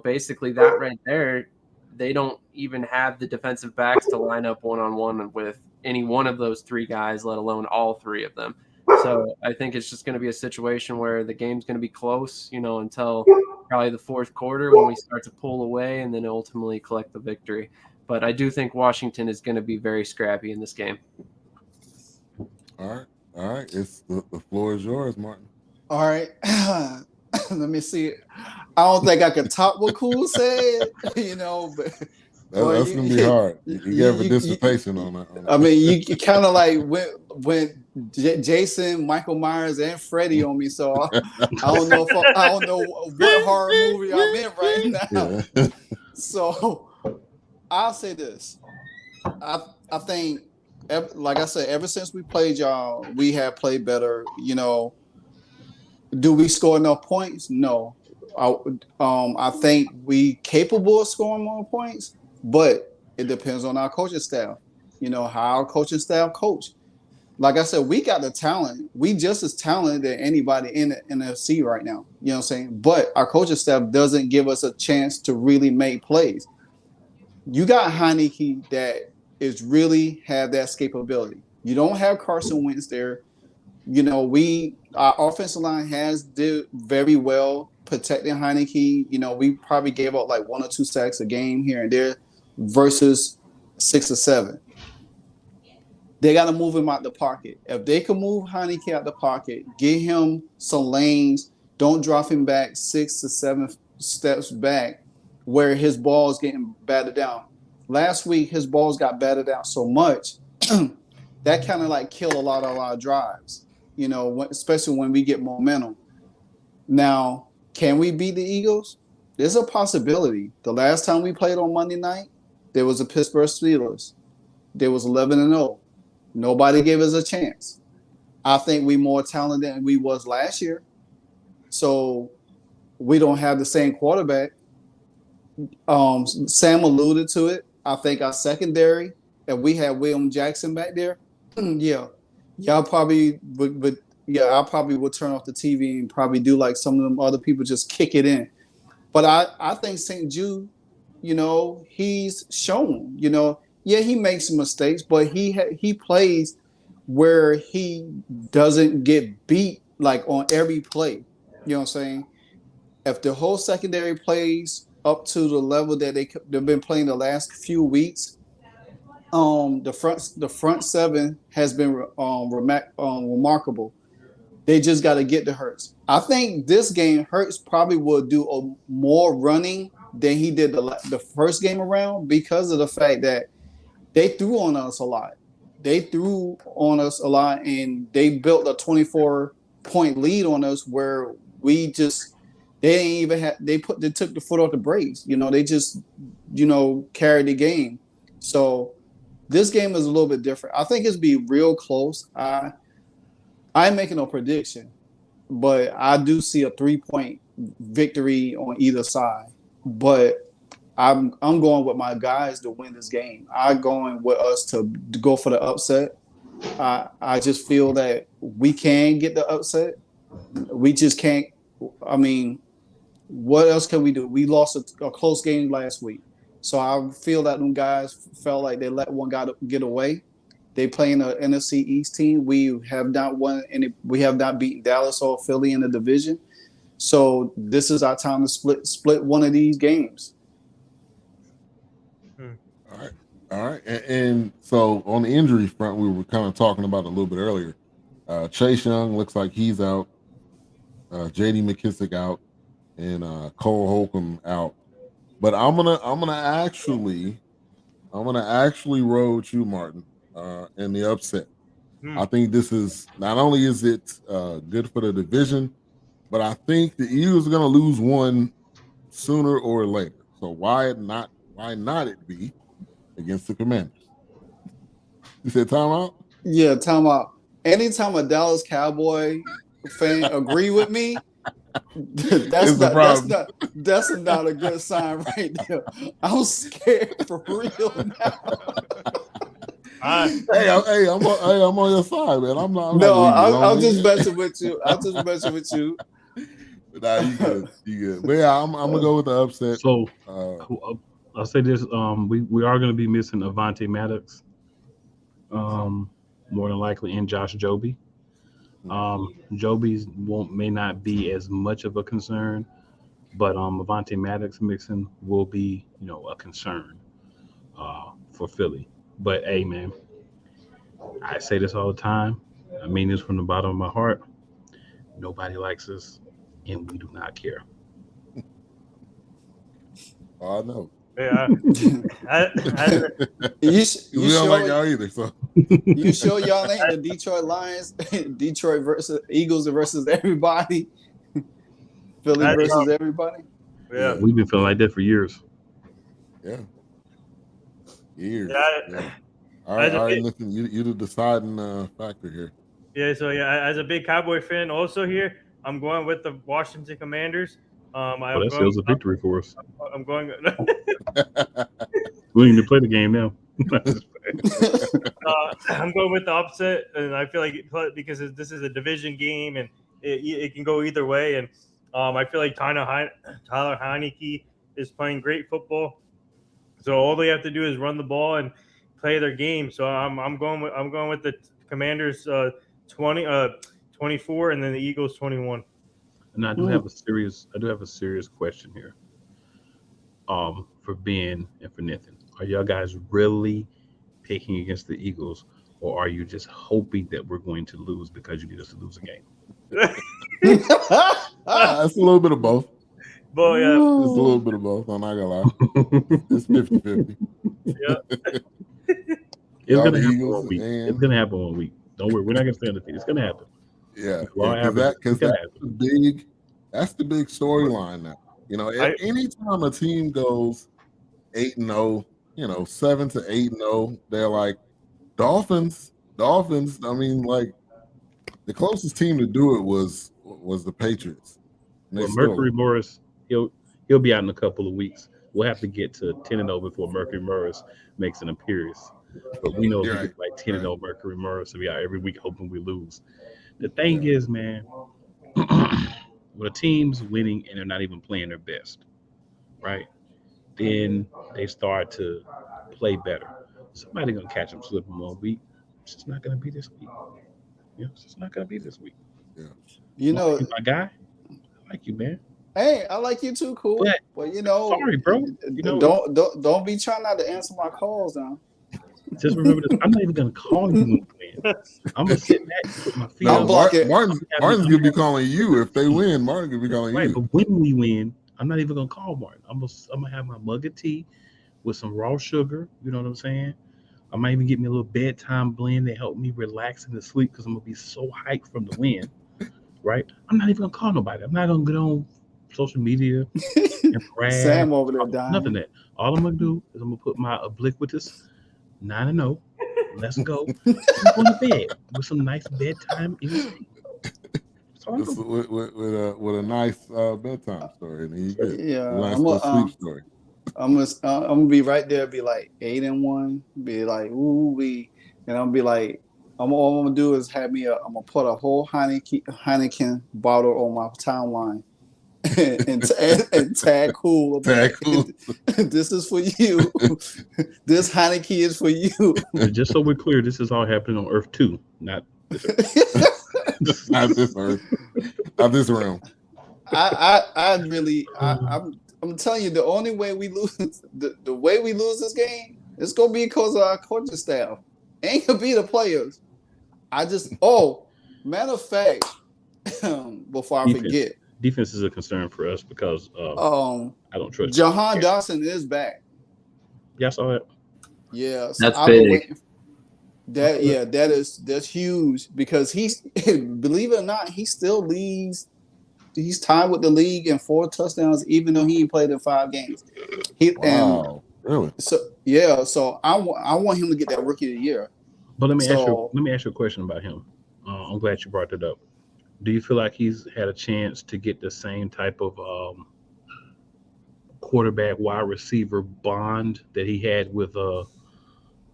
basically that right there, they don't even have the defensive backs to line up one-on-one with any one of those 3 guys, let alone all 3 of them. So I think it's just going to be a situation where the game's going to be close, until probably the 4th quarter when we start to pull away and then ultimately collect the victory. But I do think Washington is going to be very scrappy in this game. All right. It's the floor is yours, Martin. All right. Let me see. I don't think I can top what Cool said, but that's gonna be hard. You gave a dissertation on that. I mean, you kind of like went Jason, Michael Myers, and Freddy on me. So I don't know what horror movie I'm in right now. Yeah. So I'll say this. I think, like I said, ever since we played y'all, we have played better. Do we score enough points? No. I think we capable of scoring more points, but it depends on our coaching staff. How our coaching staff coach. Like I said, we got the talent. We just as talented as anybody in the NFC right now. You know what I'm saying? But our coaching staff doesn't give us a chance to really make plays. You got Heineke that is really have that escapability. You don't have Carson Wentz there. Our offensive line has did very well protecting Heineke. We probably gave up like 1 or 2 sacks a game here and there versus 6 or 7. They got to move him out the pocket. If they can move Heineke out the pocket, get him some lanes, don't drop him back 6 to 7 steps back where his ball's getting battered down. Last week, his balls got battered down so much that kind of like kill a lot of our drives, especially when we get momentum. Now, can we beat the Eagles? There's a possibility. The last time we played on Monday night, there was a Pittsburgh Steelers. There was 11-0. Nobody gave us a chance. I think we're more talented than we was last year. So we don't have the same quarterback. Sam alluded to it. I think our secondary, if we had William Jackson back there, y'all probably would I probably would turn off the TV and probably do like some of them other people, just kick it in. But I think St. Jude, he's shown, he makes mistakes, but he plays where he doesn't get beat like on every play. You know what I'm saying? If the whole secondary plays up to the level that they've been playing the last few weeks, the front seven has been remarkable. They just got to get to Hurts. I think this game, Hurts probably will do more running than he did the first game around, because of the fact that they threw on us a lot. And they built a 24-point lead on us where they took the foot off the brakes. They just, carried the game. So this game is a little bit different. I think it's be real close. I ain't making no prediction, but I do see a 3-point victory on either side. But I'm going with my guys to win this game. I'm going with us to go for the upset. I just feel that we can get the upset. We just can't. I mean, what else can we do? We lost a close game last week. So I feel that them guys felt like they let one guy get away. They playing the NFC East team. We have not won we have not beaten Dallas or Philly in the division. So this is our time to split one of these games. All right. And so on the injury front, we were kind of talking about it a little bit earlier. Chase Young looks like he's out. J.D. McKissick out, and Cole Holcomb out. But I'm gonna actually road you, Martin, in the upset. I think this is not only is it good for the division, but I think the Eagles are gonna lose one sooner or later. So why not it be against the Commanders? You said timeout? Yeah, timeout. Anytime a Dallas Cowboy fan agree with me, that's not a good sign right there. I'm scared for real now. Hey, I'm on your side, man. I'm just messing with you. Nah, you good. But yeah, I'm gonna go with the upset. So I'll say this: we are going to be missing Avante Maddox, more than likely, and Josh Joby. Joby's may not be as much of a concern, but Avante Maddox mixing will be, a concern for Philly. But hey, man, I say this all the time. I mean this from the bottom of my heart. Nobody likes us, and we do not care. I know. Yeah, you don't like y'all either. So you sure y'all ain't the Detroit Lions, Detroit versus Eagles versus everybody, Philly versus everybody? Yeah, we've been feeling like that for years. Yeah. Yeah. All right. Listen, you're the deciding factor here. Yeah. So as a big Cowboy fan, also here, I'm going with the Washington Commanders. That seals a victory for us. I'm going. We need to play the game now. I'm going with the upset, and I feel like because this is a division game, and it can go either way. And I feel like Tyler Heineke is playing great football. So all they have to do is run the ball and play their game. So I'm going with the Commanders 24, and then the Eagles 21. And I do have a serious question here. For Ben and for Nathan, are y'all guys really picking against the Eagles, or are you just hoping that we're going to lose because you need us to lose a game? It's a little bit of both. But yeah, it's a little bit of both. I'm not gonna lie. It's 50-50. Yeah. It's Y'all gonna the happen Eagles, one week. and It's gonna happen one week. Don't worry, we're not gonna stay undefeated. It's gonna happen. yeah, Law because averages, it's gonna happen. that's the big storyline now. You know, anytime a team goes 8-0, 7 to 8-0, they're like Dolphins. I mean, like the closest team to do it was the Patriots. And they Well, still Mercury Morris, he'll be out in a couple of weeks. We'll have to get to 10-0 before Mercury Morris makes an appearance. But we know if we Right, get like 10-0, Mercury Morris will be out every week hoping we lose. The thing is, man, when a team's winning and they're not even playing their best, right? Then they start to play better. Somebody gonna catch them slipping 1 week. It's just not gonna be this week. It's just not gonna be this week. Yeah. You know, my guy, I like you, man. hey, I like you too, cool. But sorry, bro. Don't be trying not to answer my calls now. Just remember this. I'm not even gonna call you when we win. I'm gonna sit back and put my feet I'm up. blocking. Martin's gonna be calling you if they win. Martin's gonna be calling Right, you. but when we win, I'm not even gonna call Martin. I'm gonna have my mug of tea with some raw sugar. You know what I'm saying? I might even get me a little bedtime blend to help me relax and to sleep because I'm gonna be so hyped from the win. Right? I'm not even gonna call nobody. I'm not gonna get on social media and brag. Sam over there dying. Nothing that. All I'm gonna do is I'm gonna put my obliquitous 9-0. Let's go. I'm going to bed with some nice bedtime instinct. With a nice bedtime story, and you get Yeah, a nice sleep story. I'm gonna be right there, be like 8-1, be like ooh wee, and I'm gonna be like, all I'm gonna do is I'm gonna put a whole Heineken bottle on my timeline and tag cool. Tag cool. This is for you. This Heineken is for you. Just so we're clear, this is all happening on Earth 2, not this Earth. Not this Earth, not this realm. I'm telling you, the only way we lose, the way we lose this game, it's gonna be because of our coaching staff. Ain't gonna be the players. Matter of fact, before I forget, defense is a concern for us because I don't trust Jahan Dawson is back. Yeah, I saw that. Yeah, so that's big. That's huge because he's believe it or not, he still leads. He's tied with the league in 4 touchdowns, even though he ain't played in 5 games. Really? So I want him to get that Rookie of the Year. But let me ask you a question about him. I'm glad you brought that up. Do you feel like he's had a chance to get the same type of quarterback wide receiver bond that he had with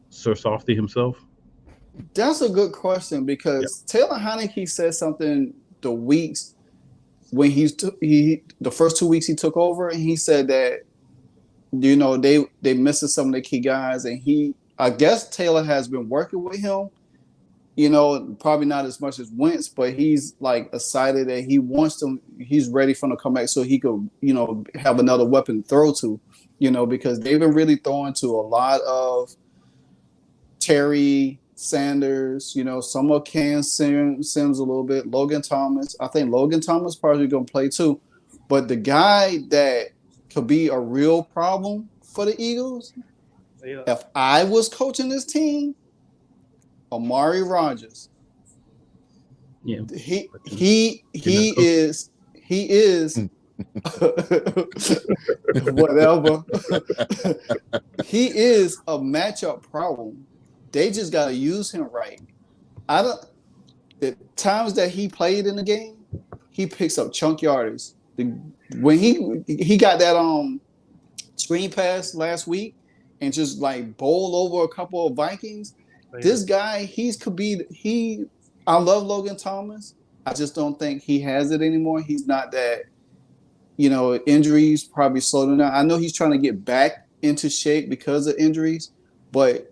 Sir Softy himself? That's a good question because Taylor Heineke said something the weeks when the first 2 weeks he took over, and he said that they missing some of the key guys, and I guess Taylor has been working with him. Probably not as much as Wentz, but he's like excited that he wants to. He's ready for him to come back so he could, have another weapon to throw to, because they've been really throwing to a lot of Terry Sanders, some of Cam Sims a little bit, Logan Thomas. I think Logan Thomas probably going to play too. But the guy that could be a real problem for the Eagles, if I was coaching this team, Amari Rodgers. Yeah. He is whatever. He is a matchup problem. They just got to use him right. The times that he played in the game, he picks up chunk yardage. When he got that screen pass last week and just like bowled over a couple of Vikings, this guy, I love Logan Thomas. I just don't think he has it anymore. He's not that, injuries probably slowed him down. I know he's trying to get back into shape because of injuries, but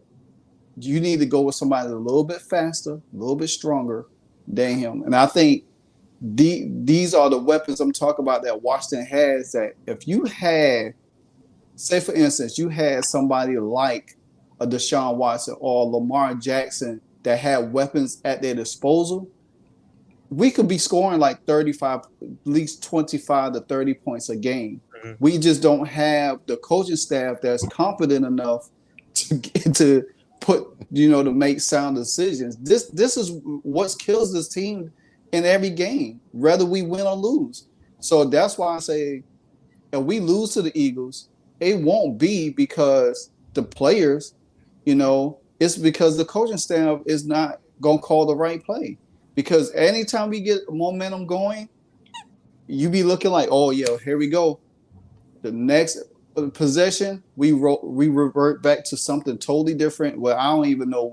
you need to go with somebody a little bit faster, a little bit stronger than him. And I think these are the weapons I'm talking about that Washington has, that if you had, say for instance, you had somebody like a Deshaun Watson or Lamar Jackson that had weapons at their disposal, we could be scoring like 35, at least 25 to 30 points a game. Mm-hmm. We just don't have the coaching staff that's confident enough to put to make sound decisions. This is what kills this team in every game, whether we win or lose. So that's why I say if we lose to the Eagles, it won't be because the players, it's because the coaching staff is not going to call the right play. Because anytime we get momentum going, you be looking like, oh, yeah, here we go. The next possession, we revert back to something totally different where I don't even know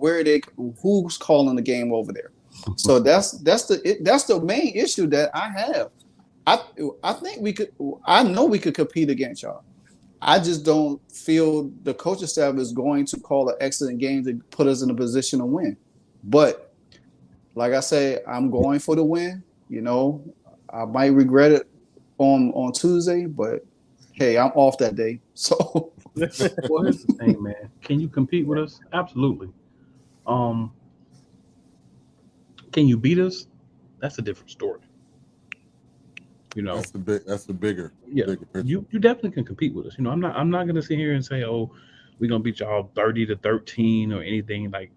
who's calling the game over there. So that's the main issue that I have. I think I know we could compete against y'all. I just don't feel the coaching staff is going to call an excellent game to put us in a position to win. But like I say, I'm going for the win. I might regret it on Tuesday, but hey, I'm off that day. So well, here's the thing, man. Can you compete with us? Absolutely. Can you beat us? That's a different story. That's the bigger. Yeah, bigger picture. You definitely can compete with us. I'm not gonna sit here and say, oh, we're gonna beat y'all 30-13 or anything like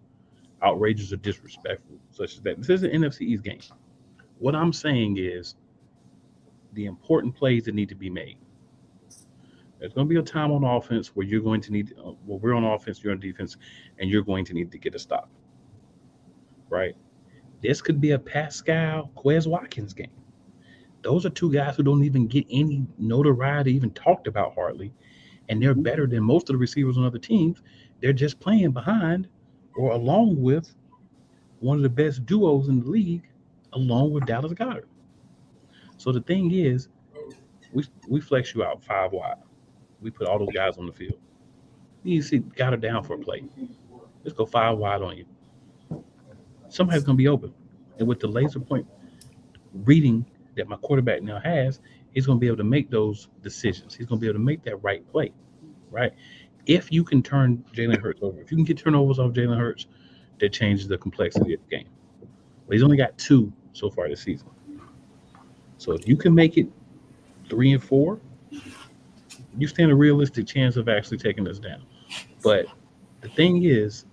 outrageous or disrespectful such as that. This is an NFC East game. What I'm saying is the important plays that need to be made. There's going to be a time on offense where you're going to need, we're on offense, you're on defense, and you're going to need to get a stop. Right? This could be a Pascal Quez Watkins game. Those are two guys who don't even get any notoriety, even talked about hardly, and they're better than most of the receivers on other teams. They're just playing behind or along with one of the best duos in the league, along with Dallas Goedert. So the thing is, we flex you out 5 wide. We put all those guys on the field. You see Goedert down for a play. Let's go 5 wide on you. Somebody's going to be open. And with the laser point reading that my quarterback now has, he's going to be able to make those decisions. He's going to be able to make that right play, right? If you can turn Jalen Hurts over, if you can get turnovers off Jalen Hurts, that changes the complexity of the game. But he's only got 2 so far this season. So if you can make it 3 and 4, you stand a realistic chance of actually taking us down. But the thing is,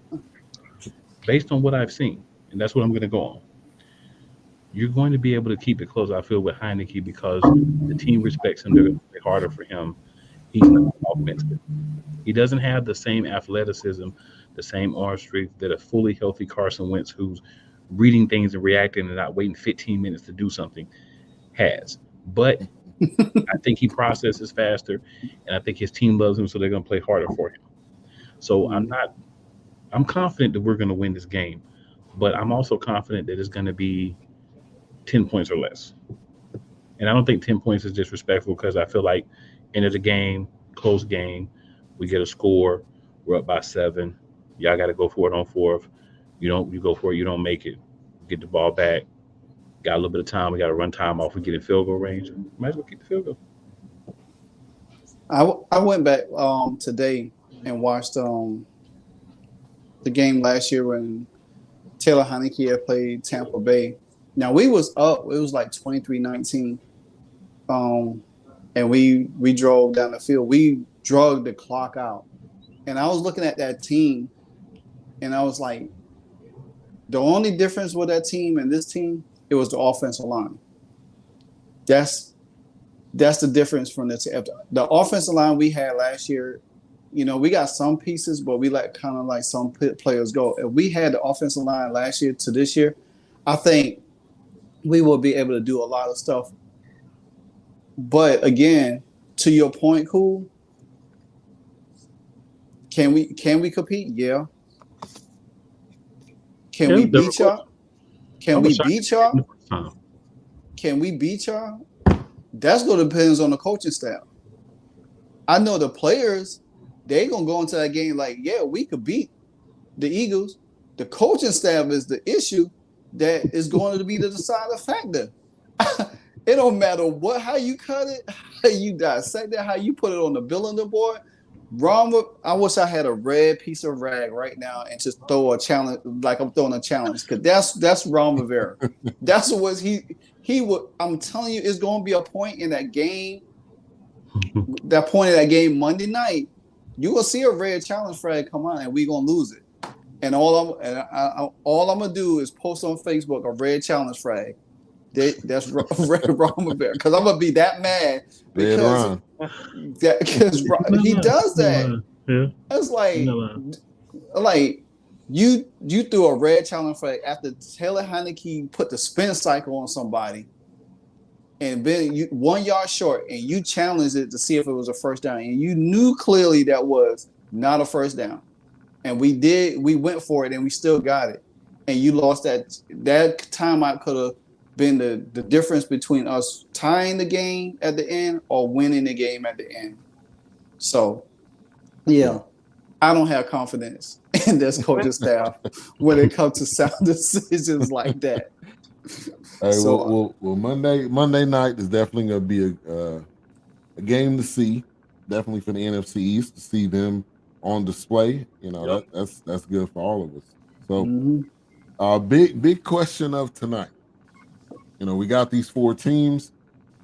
based on what I've seen, and that's what I'm going to go on, you're going to be able to keep it close, I feel, with Heineke because the team respects him. They're going to play harder for him. He's not offensive. He doesn't have the same athleticism, the same arm strength that a fully healthy Carson Wentz, who's reading things and reacting and not waiting 15 minutes to do something, has. But I think he processes faster, and I think his team loves him, so they're going to play harder for him. So I'm confident that we're going to win this game, but I'm also confident that it's going to be 10 points or less. And I don't think 10 points is disrespectful because I feel like end of the game, close game, we get a score, we're up by 7. Y'all got to go for it on 4th. You go for it, you don't make it. Get the ball back. Got a little bit of time. We got to run time off. We get in field goal range. Might as well keep the field goal. I went back today and watched the game last year when Taylor Heineke had played Tampa Bay. Now we was up. It was like 23-19, and we drove down the field. We drugged the clock out, and I was looking at that team, and I was like, the only difference with that team and this team, it was the offensive line. That's the difference from the offensive line we had last year. We got some pieces, but we let kind of like some players go. If we had the offensive line last year to this year, I think we will be able to do a lot of stuff. But again, to your point, Cool, can we compete? Yeah. Can we beat y'all? Can we beat y'all? Can we beat y'all? That's going to depend on the coaching staff. I know the players, they're going to go into that game like, yeah, we could beat the Eagles. The coaching staff is the issue that is going to be the deciding factor. It don't matter how you cut it, how you dissect it, how you put it on the bulletin board. I wish I had a red piece of rag right now and just throw a challenge like I'm throwing a challenge because that's Ron Rivera. That's what he would. I'm telling you, it's going to be a point in that game. That point in that game Monday night, you will see a red challenge flag come on, and we're gonna lose it. and all I'm gonna do is post on Facebook a red challenge flag. That's red Rama Bear, because I'm gonna be that mad Red because Ron. he does that. Yeah. It's like you threw a red challenge flag after Taylor Heineke put the spin cycle on somebody, and then you 1 yard short, and you challenged it to see if it was a first down, and you knew clearly that was not a first down, and we went for it, and we still got it, and you lost that timeout could have been the difference between us tying the game at the end or winning the game at the end. So, yeah. I don't have confidence in this coaching staff when it comes to sound decisions like that. Hey, so, well, Monday night is definitely going to be a game to see. Definitely for the NFC East, to see them on display. You know, that's good for all of us. So, big question of tonight. You know, we got these 4 teams.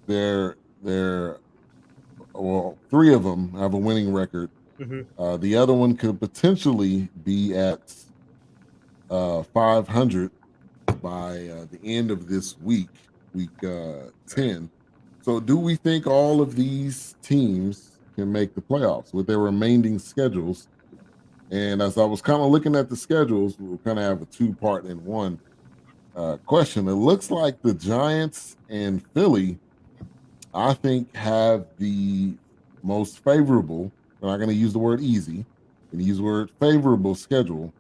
They're well, 3 of them have a winning record. The other one could potentially be at 500 by the end of this week 10. So do we think all of these teams can make the playoffs with their remaining schedules? And as I was kind of looking at the schedules, we'll kind of have a 2-part in one question. It looks like the Giants and Philly, I think, have the most favorable, I'm not going to use the word easy, I'm going to use the word favorable schedule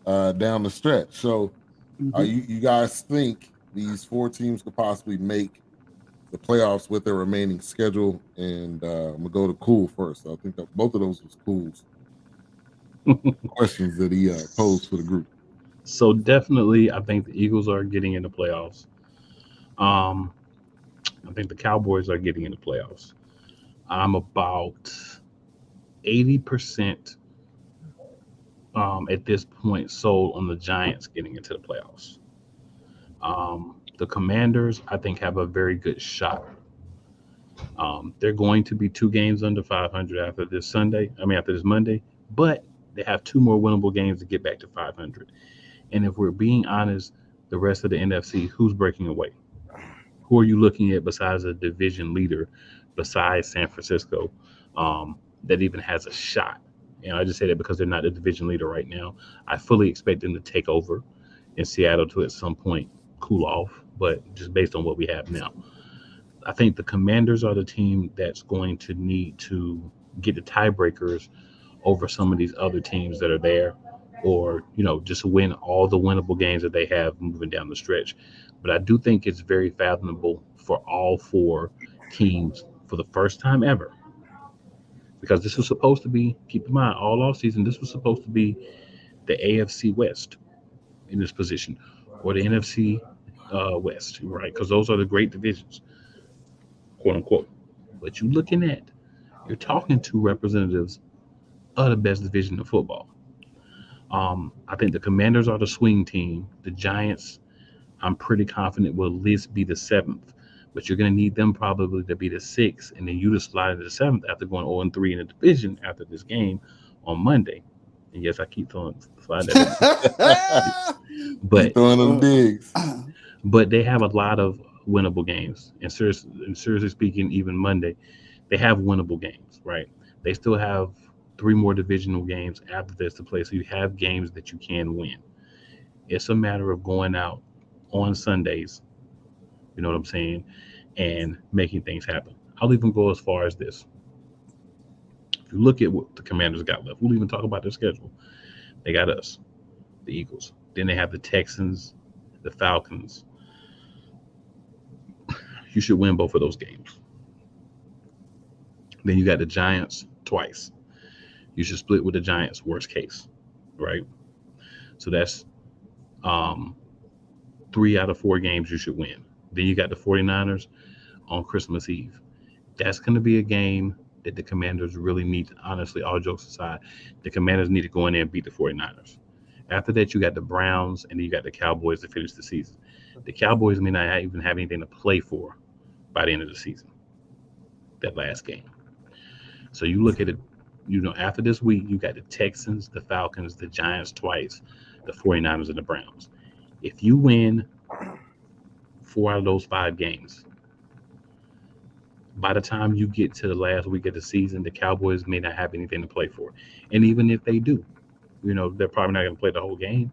down the stretch. So you guys think these 4 teams could possibly make the playoffs with their remaining schedule? And I'm going to go to Cool first. I think that both of those was Cool's questions that he posed for the group. So definitely, I think the Eagles are getting in the playoffs. I think the Cowboys are getting in the playoffs. I'm about 80% at this point sold on the Giants getting into the playoffs. The Commanders, I think, have a very good shot. They're going to be 2 games under 500 after this Monday, but they have 2 more winnable games to get back to 500. And if we're being honest, the rest of the NFC, who's breaking away? Who are you looking at besides a division leader, besides San Francisco, that even has a shot? And I just say that because they're not the division leader right now. I fully expect them to take over in Seattle to at some point cool off, but just based on what we have now. I think the Commanders are the team that's going to need to get the tiebreakers over some of these other teams that are there, or, you know, just win all the winnable games that they have moving down the stretch. But I do think it's very fathomable for all 4 teams for the first time ever, because this was supposed to be, keep in mind, all offseason, this was supposed to be the AFC West in this position, or the NFC West, right? Because those are the great divisions, quote unquote. But you're talking to representatives of the best division of football. I think the Commanders are the swing team. The Giants, I'm pretty confident, will at least be the 7th, but you're going to need them probably to be the 6th, and then you to slide to the 7th after going 0-3 in the division after this game on Monday. And yes, I keep slide that. But throwing them digs. But they have a lot of winnable games, and seriously speaking, even Monday, they have winnable games, right? They still have 3 more divisional games after this to play, so you have games that you can win. It's a matter of going out on Sundays, you know what I'm saying, and making things happen. I'll even go as far as this. If you look at what the Commanders got left, we'll even talk about their schedule. They got us, the Eagles. Then they have the Texans, the Falcons. You should win both of those games. Then you got the Giants twice. You should split with the Giants, worst case, right? So that's 3 out of 4 games you should win. Then you got the 49ers on Christmas Eve. That's going to be a game that the Commanders really need to, honestly, all jokes aside, the Commanders need to go in there and beat the 49ers. After that, you got the Browns, and then you got the Cowboys to finish the season. The Cowboys may not even have anything to play for by the end of the season, that last game. So you look at it, After this week, you got the Texans, the Falcons, the Giants twice, the 49ers, and the Browns. If you win 4 out of those 5 games, by the time you get to the last week of the season, the Cowboys may not have anything to play for. And even if they do, they're probably not going to play the whole game.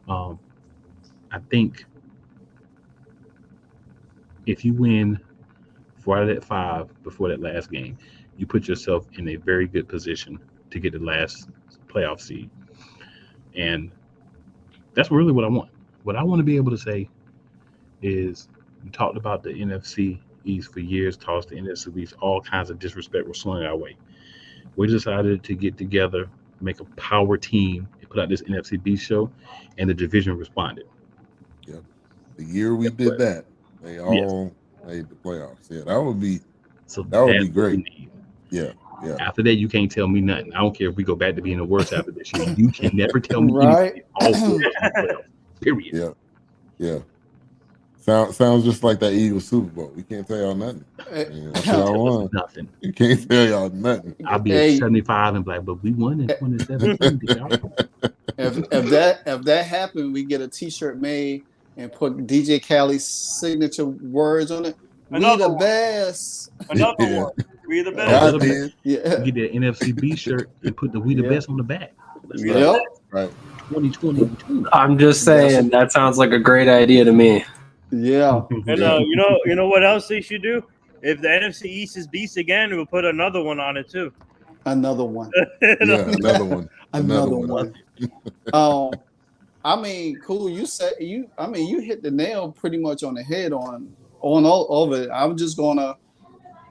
I think if you win 4 out of that 5 before that last game, you put yourself in a very good position to get the last playoff seed. And that's really what I want. What I want to be able to say is, we talked about the NFC East for years, tossed the NFC East, all kinds of disrespect were slung our way. We decided to get together, make a power team, and put out this NFC Beast show, and the division responded. Yep. The year we did that, they all made the playoffs. Yeah, that would be great. Yeah. After that, you can't tell me nothing. I don't care if we go back to being the worst after this year. You can never tell me right. anything. Period. Yeah. Sounds just like that Eagles Super Bowl. We can't tell y'all nothing. That's what I want. Nothing. You can't tell y'all nothing. I'll be at 75 and black, but we won in 2017. If that happened, we get a T-shirt made and put DJ Khaled's signature words on it. Another the best. Another one. We the best. Yeah. You get that NFC B shirt and put the "We the best" on the back. Yep. Right. 2022. I'm just saying that sounds like a great idea to me. Yeah. And you know what else they should do? If the NFC East is beast again, we'll put another one on it too. Another one. Another one. Another one. I mean, cool. You said you hit the nail pretty much on the head on all of it.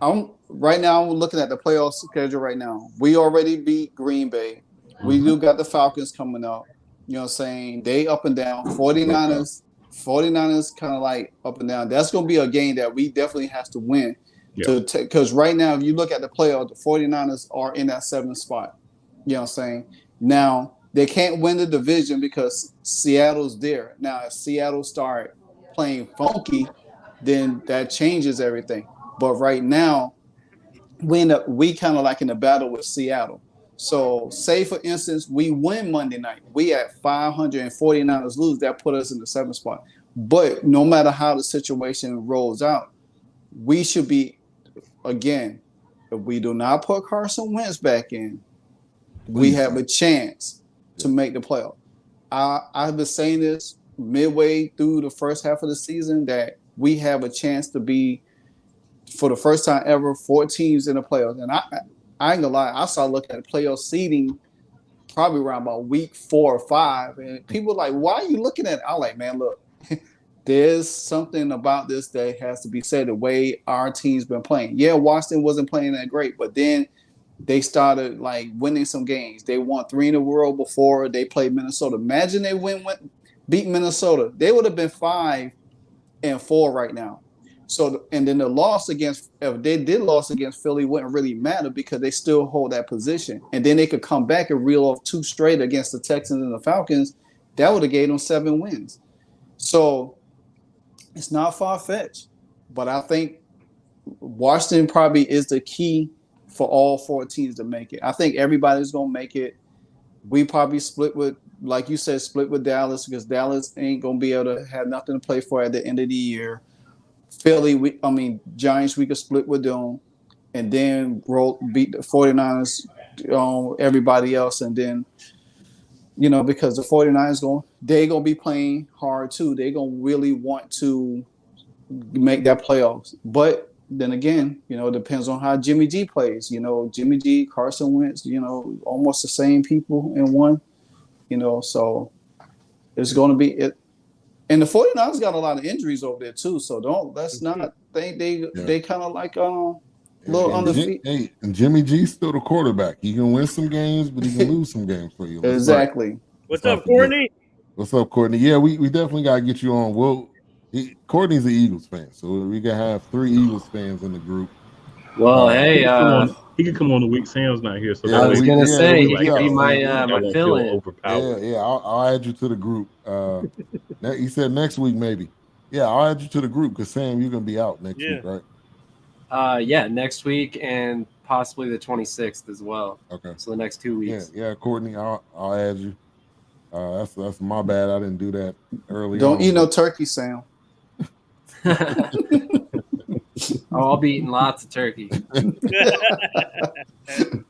I'm right now. I'm looking at the playoff schedule right now. We already beat Green Bay. We do got the Falcons coming up. You know what I'm saying? They up and down. 49ers kind of like up and down. That's going to be a game that we definitely have to win. Because right now, if you look at the playoff, the 49ers are in that 7th spot. You know what I'm saying? Now, they can't win the division because Seattle's there. Now, if Seattle start playing funky, then that changes everything. But right now, we kind of like in a battle with Seattle. So, say for instance, we win Monday night. We at 549ers lose. That put us in the 7th spot. But no matter how the situation rolls out, we should be, again, if we do not put Carson Wentz back in, we have a chance to make the playoff. I've been saying this midway through the first half of the season that we have a chance to be, for the first time ever, 4 teams in the playoffs. And I ain't gonna lie, I started looking at the playoff seeding probably around about week 4 or 5. And people were like, why are you looking at it? I'm like, man, look, there's something about this that has to be said, the way our team's been playing. Yeah, Washington wasn't playing that great, but then they started like winning some games. They won 3 in a row before they played Minnesota. Imagine they beat Minnesota. They would have been 5-4 right now. So, and then the loss against, if they did loss against Philly, wouldn't really matter because they still hold that position. And then they could come back and reel off 2 straight against the Texans and the Falcons. That would have gave them 7 wins. So it's not far-fetched, but I think Washington probably is the key for all 4 teams to make it. I think everybody's going to make it. We probably split with, like you said, split with Dallas because Dallas ain't going to be able to have nothing to play for at the end of the year. Philly, Giants, we could split with them and then beat the 49ers, everybody else. And then, because the 49ers they're going to be playing hard too. They're going to really want to make that playoffs. But then again, it depends on how Jimmy G plays. Jimmy G, Carson Wentz, almost the same people in one, so it's going to be it. And the 49ers got a lot of injuries over there too, so let's not think they kind of like little on the feet. Hey, and Jimmy G's still the quarterback. He can win some games, but he can lose some games for you. Exactly. What's up, Courtney? What's up, Courtney? Yeah, we definitely gotta get you on. Courtney's an Eagles fan, so we can have 3 Eagles fans in the group. Well, hey, he could come on the week. Sam's not here, so I was gonna say he could be my fill-in. Yeah, I'll add you to the group. He said next week maybe. Yeah, I'll add you to the group because Sam, you're gonna be out next week, right? Yeah, next week and possibly the 26th as well. Okay. So the next 2 weeks. Yeah, Courtney, I'll add you. That's my bad. I didn't do that early. Don't on, eat but- no turkey, Sam. I'll be eating lots of turkey.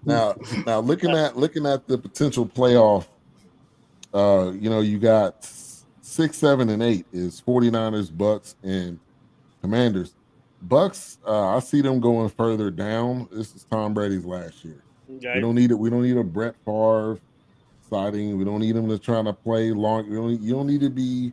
Now looking at the potential playoff, you got 6, 7, and 8 is 49ers, Bucks, and Commanders. Bucks, I see them going further down. This is Tom Brady's last year. Okay. We don't need a Brett Favre sighting. We don't need him to try to play long. You don't need to be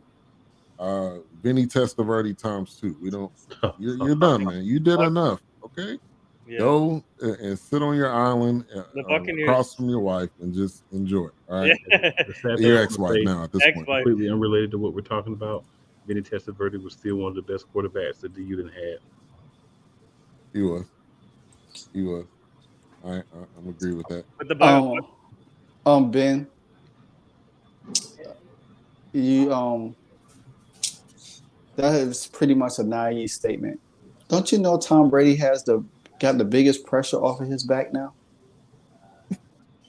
Vinny Testaverde times 2. We don't. You're done, man. You did enough. Okay. Yeah. Go and sit on your island The Buccaneers. across from your wife and just enjoy it. All right. Yeah. The sad Your thing ex-wife is, now at this point. Ex-wife. completely unrelated to what we're talking about. Vinny Testaverde was still one of the best quarterbacks that the U didn't have. He was. I'm agree with that. But the Ben, you that is pretty much a naive statement. Don't you know Tom Brady has got the biggest pressure off of his back now?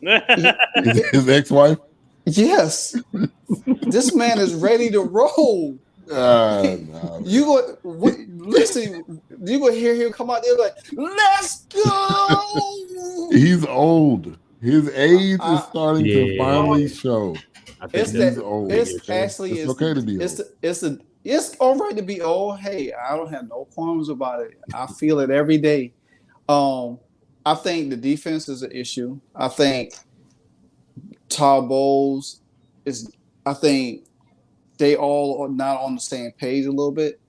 His ex-wife. Yes, this man is ready to roll. No. Listen. You gonna hear him come out there like, "Let's go." He's old. His age is starting to Yeah. finally show. I think He's old. It's actually It's okay to be old. It's all right to be old. Hey, I don't have no qualms about it. I feel it every day. I think the defense is an issue. I think Todd Bowles is. I think they all are not on the same page a little bit.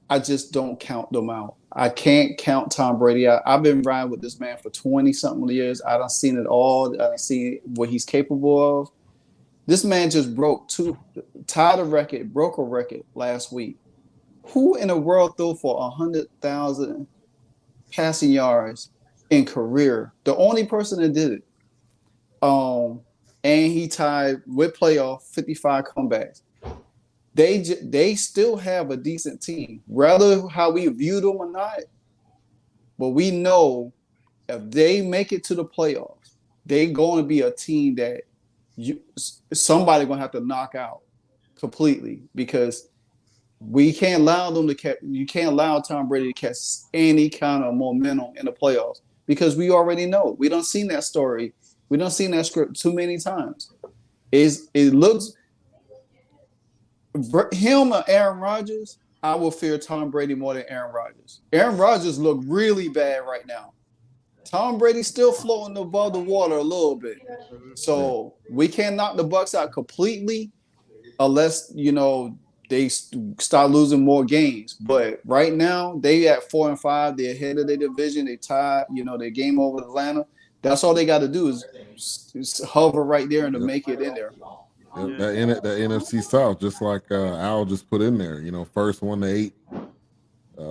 I just don't count them out. I can't count Tom Brady out. I've been riding with this man for 20-something years. I done seen it all. I done seen what he's capable of. This man just broke a record last week. Who in the world threw for 100,000 passing yards in career? The only person that did it. And he tied with playoff 55 comebacks. They still have a decent team, whether how we view them or not. But we know if they make it to the playoffs, they're going to be a team that somebody going to have to knock out completely, because we can't allow them to catch. You can't allow Tom Brady to catch any kind of momentum in the playoffs, because we already know. We don't seen that story. We don't seen that script too many times. It looks. Him or Aaron Rodgers, I will fear Tom Brady more than Aaron Rodgers. Aaron Rodgers look really bad right now. Tom Brady's still floating above the water a little bit. So we can't knock the Bucs out completely unless, they start losing more games. But right now, they at 4-5. They're ahead of their division. They tied, their game over Atlanta. That's all they got to do is hover right there and to make it in there. That NFC South, just like Al just put in there, first 1 to 8,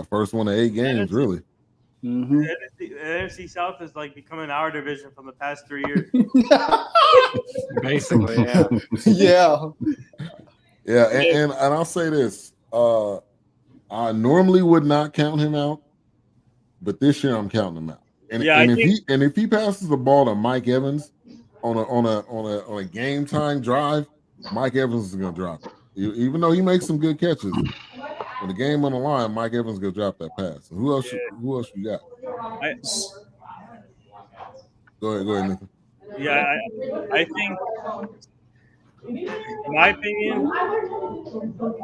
first 1 to 8 games, really. Mm-hmm. The NFC South is like becoming our division from the past 3 years. Basically, yeah. Yeah. Yeah, and I'll say this: I normally would not count him out, but this year I'm counting him out. And if he passes the ball to Mike Evans on a game time drive, Mike Evans is going to drop it. Even though he makes some good catches, when the game on the line, Mike Evans is going to drop that pass. Who else you got? Go ahead, Nathan. Yeah, I think, in my opinion,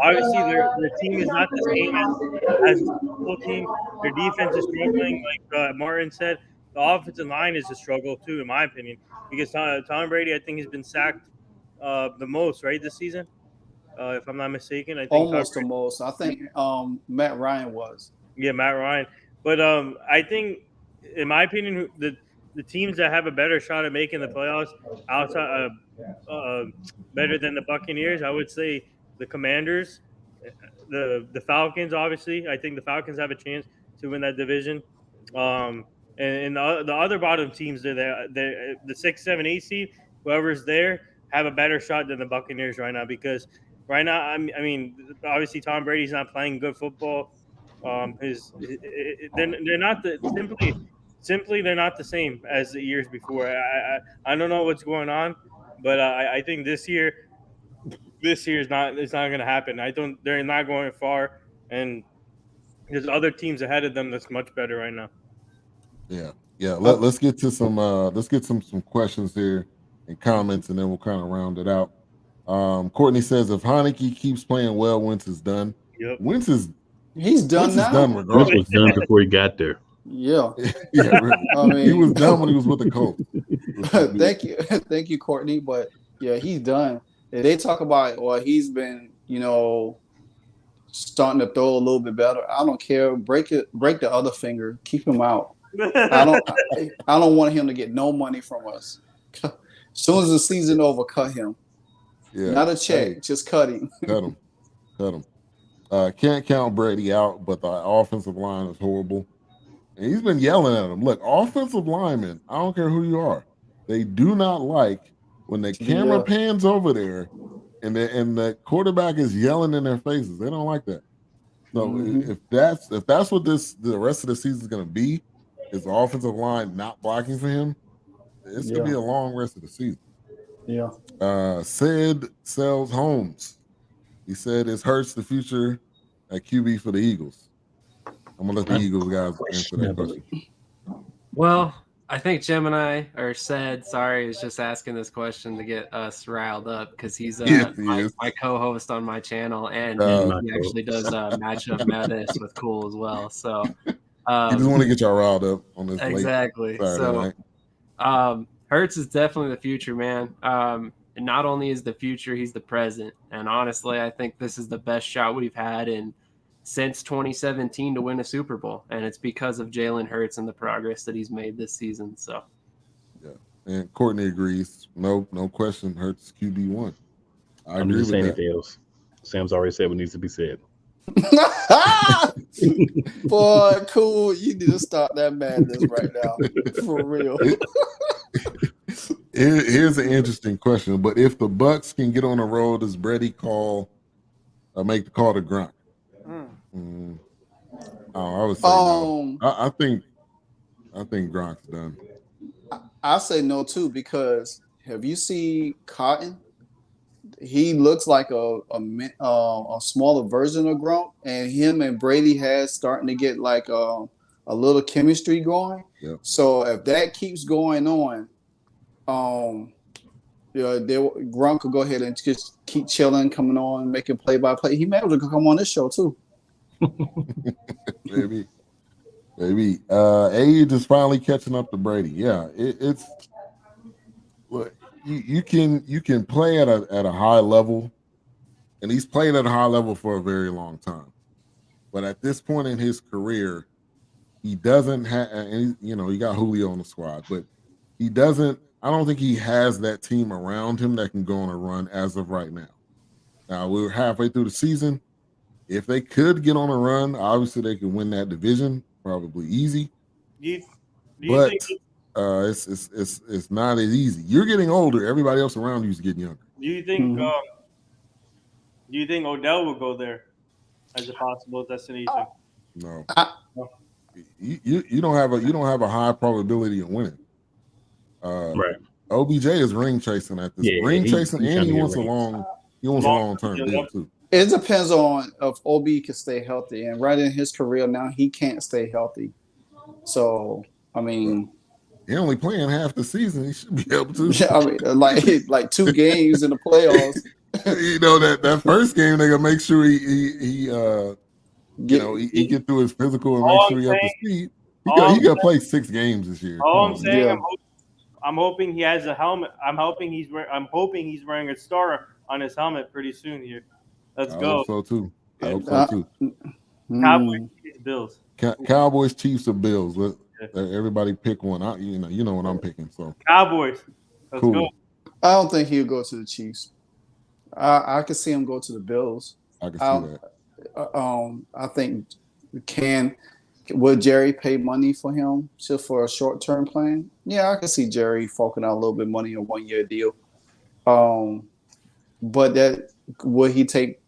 obviously their team is not the same as the full team. Their defense is struggling, like Martin said. The offensive line is a struggle too, in my opinion, because Tom Brady, I think, has been sacked the most, right, this season, if I'm not mistaken. I think almost the most. I think Matt Ryan was. Yeah, Matt Ryan. But I think, in my opinion, the teams that have a better shot at making the playoffs outside better than the Buccaneers, I would say the Commanders, the Falcons. Obviously, I think the Falcons have a chance to win that division. And the other bottom teams, the 6, 7, 8 seed, whoever's there, have a better shot than the Buccaneers right now, because right now, I mean, obviously Tom Brady's not playing good football. They're not simply simply they're not the same as the years before. I don't know what's going on, but I think this year is not it's not going to happen. I don't. They're not going far, and there's other teams ahead of them that's much better right now. Yeah. Let's get to some questions here and comments, and then we'll kind of round it out. Courtney says if Heineke keeps playing well, Wentz is done. Yep. He's done now. Done Wentz regardless. was done before he got there. Yeah. Yeah, really. I mean, he was done when he was with the Colts. Thank you, Courtney. But yeah, he's done. If they talk about, well, he's been, starting to throw a little bit better. I don't care. Break the other finger. Keep him out. I don't want him to get no money from us. As soon as the season over, cut him. Yeah. Not a check, just cut him. Cut him. Can't count Brady out, but the offensive line is horrible. And he's been yelling at him. Look, offensive linemen, I don't care who you are, they do not like when the camera pans over there and the quarterback is yelling in their faces. They don't like that. So if that's what the rest of the season is going to be, is the offensive line not blocking for him, it's going to be a long rest of the season. Yeah. Sid sells homes. He said it hurts the future at QB for the Eagles. I'm gonna let the Eagles guys answer that question. Well, I think Gemini or said sorry is just asking this question to get us riled up because he's my co-host on my channel and he actually does matchup madness with Cool as well. So you just want to get y'all riled up on this exactly. Late Saturday night. Hurts is definitely the future, man. And not only is the future, he's the present. And honestly, I think this is the best shot we've had since 2017 to win a Super Bowl. And it's because of Jalen Hurts and the progress that he's made this season. So, yeah. And Courtney agrees. No question. Hurts QB1. I'm just saying anything else. Sam's already said what needs to be said. Boy, Cool. You need to stop that madness right now. For real. Here's an interesting question. But if the Bucks can get on the road, does Brady make the call to Gronk? I would say no. I think Gronk's done. I say no too, because have you seen Cotton? He looks like a smaller version of Gronk, and him and Brady has starting to get like a little chemistry going. Yep. So if that keeps going on, Gronk could go ahead and just keep chilling, coming on, making play-by-play. He may be able to come on this show too. Maybe. Age is finally catching up to Brady. Yeah, it's look. You can play at a high level, and he's played at a high level for a very long time. But at this point in his career, he doesn't have. And he got Julio on the squad, but he doesn't. I don't think he has that team around him that can go on a run as of right now. Now we're halfway through the season. If they could get on a run, obviously they could win that division, probably easy. But it's not as easy. You're getting older. Everybody else around you is getting younger. Do you think? Do you think Odell will go there as a possible destination? No. You don't have a high probability of winning. Right. OBJ is ring chasing at this. Chasing, and he wants a long-term deal too. It depends on if OB can stay healthy, and right in his career now, he can't stay healthy. So I mean, he only playing half the season. He should be able to. Yeah, I mean, like 2 games in the playoffs. that first game they gonna make sure he get through his physical and make sure he up to speed. He got to play 6 games this year. All I'm saying, I'm hoping he has a helmet. I'm hoping he's wearing a star on his helmet pretty soon here. Let's go. I hope so too. Cowboys, Chiefs, Bills. Cowboys, Chiefs, or Bills. Everybody pick one. You know what I'm picking. So Cowboys. Let's go. I don't think he'll go to the Chiefs. I could see him go to the Bills. I can see that. I think would Jerry pay money for him just for a short-term plan? Yeah, I can see Jerry forking out a little bit of money on a 1-year deal. But would he take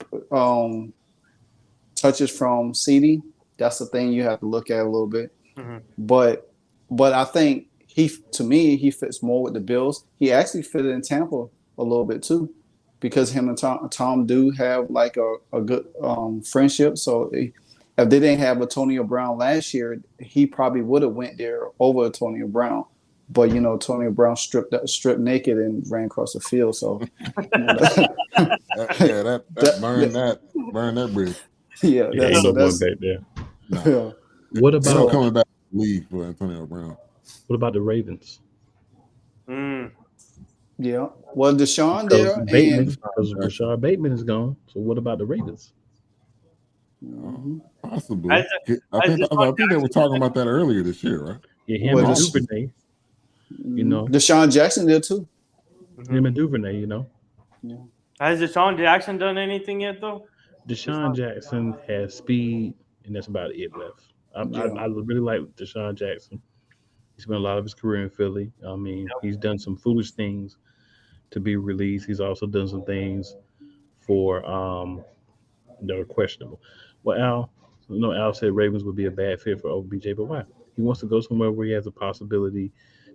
touches from CD? That's the thing you have to look at a little bit. Mm-hmm. But but I think to me, he fits more with the Bills. He actually fitted in Tampa a little bit too, because him and Tom do have like a good friendship. So if they didn't have Antonio Brown last year, he probably would have went there over Antonio Brown. But Antonio Brown stripped naked and ran across the field. So that burn that bridge. Yeah, Yeah, ain't no going back there. Nah. Yeah. What Ain't no about coming back to the league for Antonio Brown? what about the Ravens? Yeah. Well, Deshaun Because there because Rashad Bateman is gone. So what about the Ravens? Possibly. I I think they were talking about that earlier this year, right? Yeah, him Well, and this- Duvernay. You know, Deshaun Jackson there too. him and Duvernay. You know, Has Deshaun Jackson done anything yet, though? Deshaun Jackson has speed, and that's about it left. I really like Deshaun Jackson. He spent a lot of his career in Philly. I mean, he's done some foolish things to be released. He's also done some things for that are questionable. Well, Al said Ravens would be a bad fit for OBJ, but why? He wants to go somewhere where he has a possibility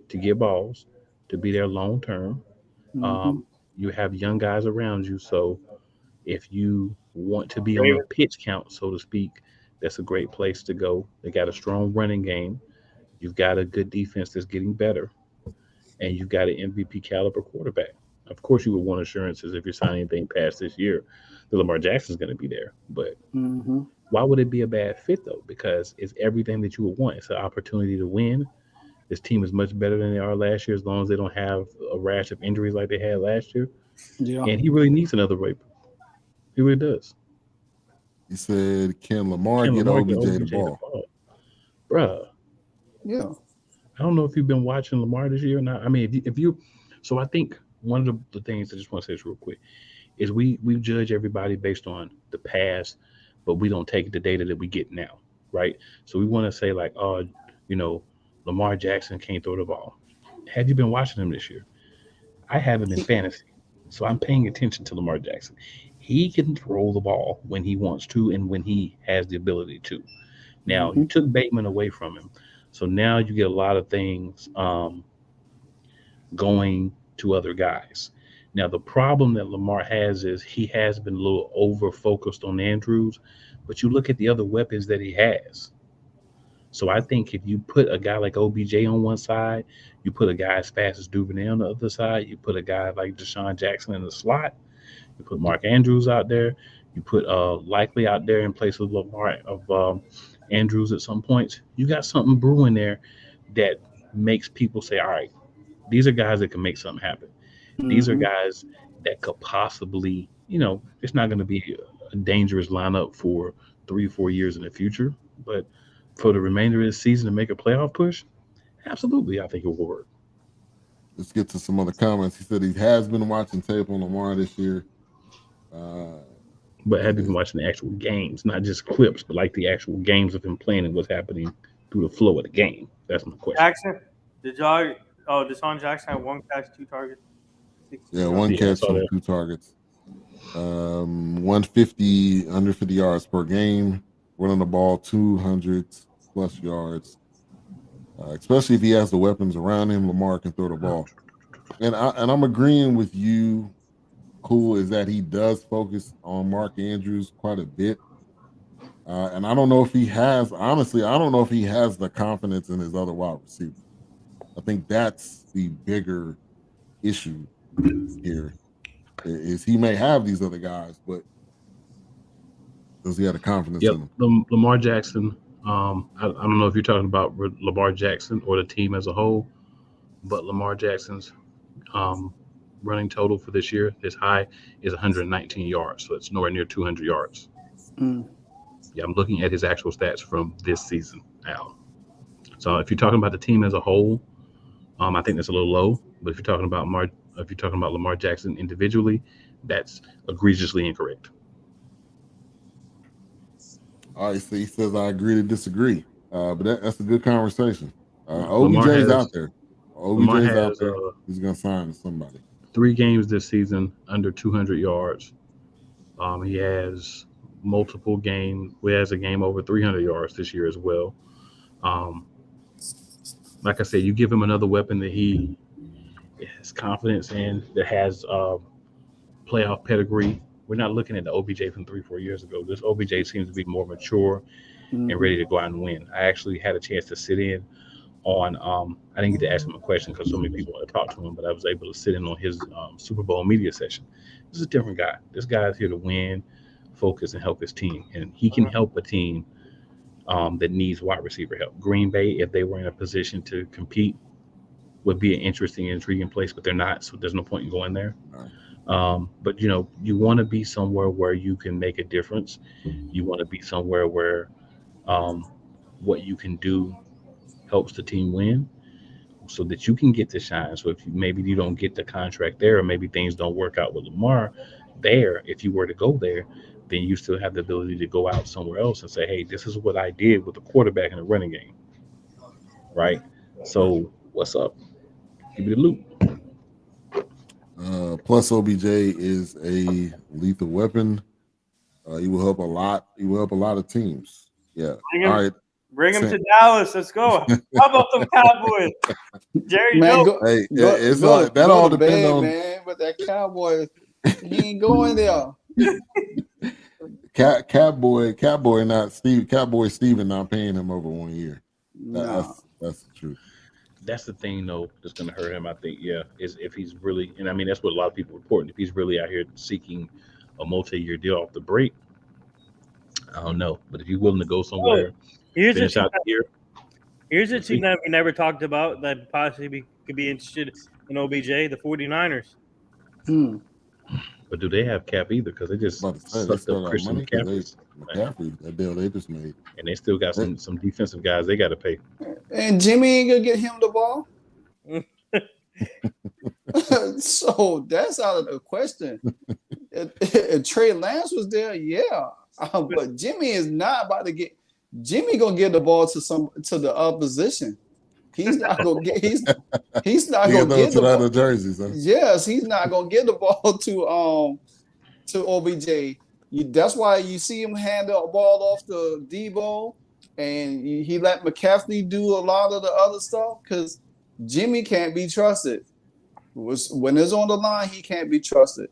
to get balls, to be there long term. You have young guys around you, so if you want to be on a pitch count, so to speak, that's a great place to go. They got a strong running game. You've got a good defense that's getting better, and you've got an MVP caliber quarterback. Of course, you would want assurances if you're signing anything past this year that Lamar Jackson's going to be there. But why would it be a bad fit, though? Because it's everything that you would want. It's an opportunity to win. This team is much better than they are last year as long as they don't have a rash of injuries like they had last year. Yeah. And he really needs another rape. He really does. He said, "Can Lamar get OBJ the ball?" Bruh. Yeah. I don't know if you've been watching Lamar this year or not. I mean, if you so I think one of the things I just want to say this real quick is we judge everybody based on the past, but we don't take the data that we get now, right? So we want to say like, oh, Lamar Jackson can't throw the ball. Have you been watching him this year? I have him in fantasy, so I'm paying attention to Lamar Jackson. He can throw the ball when he wants to and when he has the ability to. Now, you took Bateman away from him, so now you get a lot of things going to other guys. Now, the problem that Lamar has is he has been a little over focused on Andrews, but you look at the other weapons that he has. So I think if you put a guy like OBJ on one side, you put a guy as fast as Duvernay on the other side, you put a guy like Deshaun Jackson in the slot, you put Mark Andrews out there, you put Likely out there in place of Andrews at some points, you got something brewing there that makes people say, all right, these are guys that can make something happen. These are guys that could possibly, it's not going to be a dangerous lineup for 3-4 years in the future, but for the remainder of the season to make a playoff push, absolutely, I think it will work. Let's get to some other comments. He said he has been watching tape on Lamar this year. But have you been watching the actual games, not just clips, but like the actual games of him playing and what's happening through the flow of the game? That's my question. Jackson, Deshaun Jackson had 1 catch, 2 targets. Yeah, 1 catch on 2 targets. 150, under 50 yards per game. Running the ball 200 plus yards. Especially if he has the weapons around him, Lamar can throw the ball. And I'm agreeing with you, Cool, is that he does focus on Mark Andrews quite a bit. And I don't know if he has, honestly, I don't know if he has the confidence in his other wide receivers. I think that's the bigger issue here, is he may have these other guys, but does he have the confidence in them? Lamar Jackson, I don't know if you're talking about Lamar Jackson or the team as a whole, but Lamar Jackson's running total for this year, his high is 119 yards, so it's nowhere near 200 yards. Yeah, I'm looking at his actual stats from this season, Al. So if you're talking about the team as a whole, I think that's a little low. But if you're talking about Lamar Jackson individually, that's egregiously incorrect. All right, so he says I agree to disagree, but that's a good conversation. OBJ's out there. OBJ's out there. He's gonna sign to somebody. 3 games this season under 200 yards. He has multiple games. He has a game over 300 yards this year as well. like I said, you give him another weapon that he has confidence in, that has playoff pedigree. We're not looking at the OBJ from 3-4 years ago. This OBJ seems to be more mature and ready to go out and win. I actually had a chance to sit in on. I didn't get to ask him a question because so many people want to talk to him, but I was able to sit in on his Super Bowl media session. This is a different guy. This guy is here to win, focus, and help his team, and he can help a team that needs wide receiver help. Green Bay, if they were in a position to compete, would be an interesting, intriguing place, but they're not, so there's no point in going there. But you want to be somewhere where you can make a difference. You want to be somewhere where what you can do helps the team win, so that you can get to shine. So if maybe you don't get the contract there, or maybe things don't work out with Lamar there, if you were to go there, then you still have the ability to go out somewhere else and say, hey, this is what I did with the quarterback in the running game. Right? So what's up? Give me the loot. Plus, OBJ is a lethal weapon. He will help a lot. He will help a lot of teams. Yeah. All right. Bring him to Dallas. Let's go. How about them Cowboys? Jerry Man, Jones. Hey, it's like that. All depends on man. But that Cowboy, he ain't going there. Catboy, not Steve. Catboy Steven not paying him over 1 year. That's the truth. That's the thing, though, that's going to hurt him, I think, is if he's really, and I mean, that's what a lot of people are reporting, if he's really out here seeking a multi-year deal off the break, I don't know. But if you're willing to go somewhere, finish out the year. Here's a team that we never talked about that possibly could be interested in OBJ, the 49ers. But do they have cap either? Because they just sucked up Christian McCaffrey. That deal they just made. And they still got some defensive guys they got to pay. And Jimmy ain't going to get him the ball. So that's out of the question. If Trey Lance was there, yeah. But Jimmy is not about to get. Jimmy gonna give the ball to the opposition. He's not gonna get. He's not gonna get the ball. Jerseys. Huh? Yes, he's not gonna get the ball to OBJ. That's why you see him hand the ball off to Debo, and he let McCaffrey do a lot of the other stuff because Jimmy can't be trusted. When it's on the line, he can't be trusted.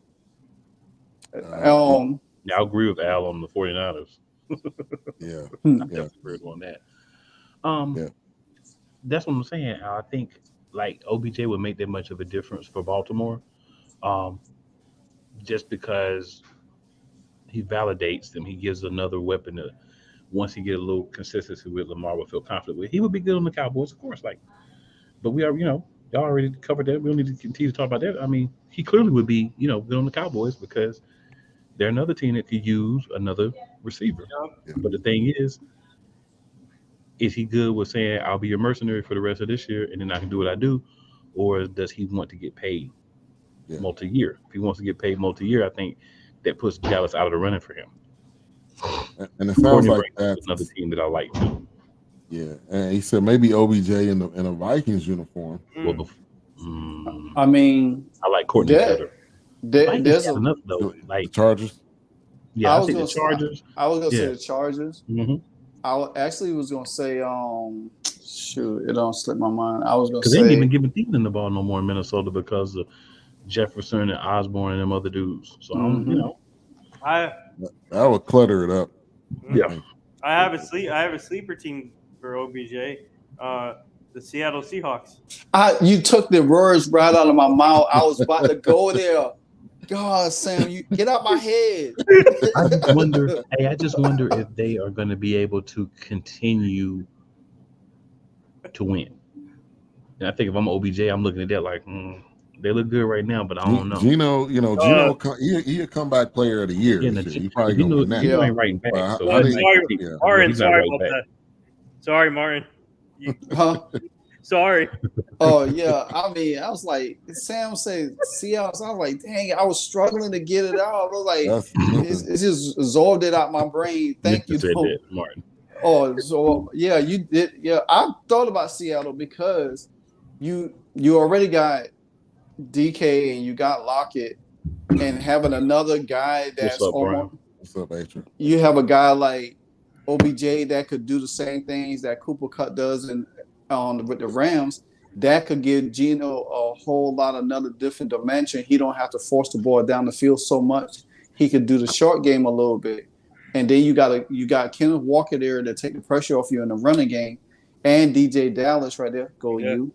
I agree with Al on the 49ers. Yeah. That's weird on that. That's what I'm saying. I think like OBJ would make that much of a difference for Baltimore, just because he validates them. He gives another weapon to, once he get a little consistency with, Lamar will feel confident with. He would be good on the Cowboys, of course. But we are, y'all already covered that. We don't need to continue to talk about that. I mean, he clearly would be, good on the Cowboys because they're another team that could use another receiver. Yeah. But the thing is he good with saying, I'll be your mercenary for the rest of this year and then I can do what I do? Or does he want to get paid multi-year? If he wants to get paid multi-year, I think that puts Dallas out of the running for him. And it sounds like that's another team that I like too. Yeah, and he said maybe OBJ in a Vikings uniform. Well, I mean, I like Courtney better. There's enough though. Like the Chargers. Yeah, I think the Chargers. I was gonna say the Chargers. Mm-hmm. I actually was gonna say, shoot, it don't slip my mind. I was gonna say because they ain't even giving Thielen the ball no more in Minnesota because of Jefferson and Osborne and them other dudes. So that would clutter it up. Yeah, I have a sleeper team for OBJ. The Seattle Seahawks. You took the words right out of my mouth. I was about to go there. God, Sam, you get out my head. I just wonder if they are going to be able to continue to win. And I think if I'm OBJ, I'm looking at that like, they look good right now, but I don't know. Gino, he a comeback player of the year. Yeah, he probably gonna win that. Gino ain't writing back. Martin, sorry about that. Sorry, Martin. Sorry. Oh yeah, I mean, I was like, Sam said Seattle. So I was like, dang, I was struggling to get it out. I was like, it just absorbed it out my brain. Thank you, Martin. Oh, so yeah, you did. Yeah, I thought about Seattle because you already got DK and you got Lockett, and having another guy that's What's up, Adrian? You have a guy like OBJ that could do the same things that Cooper Kupp does with the Rams, that could give Geno a whole lot another different dimension. He don't have to force the ball down the field so much. He could do the short game a little bit, and then you got Kenneth Walker there to take the pressure off you in the running game, and DJ Dallas right there. Go Yeah.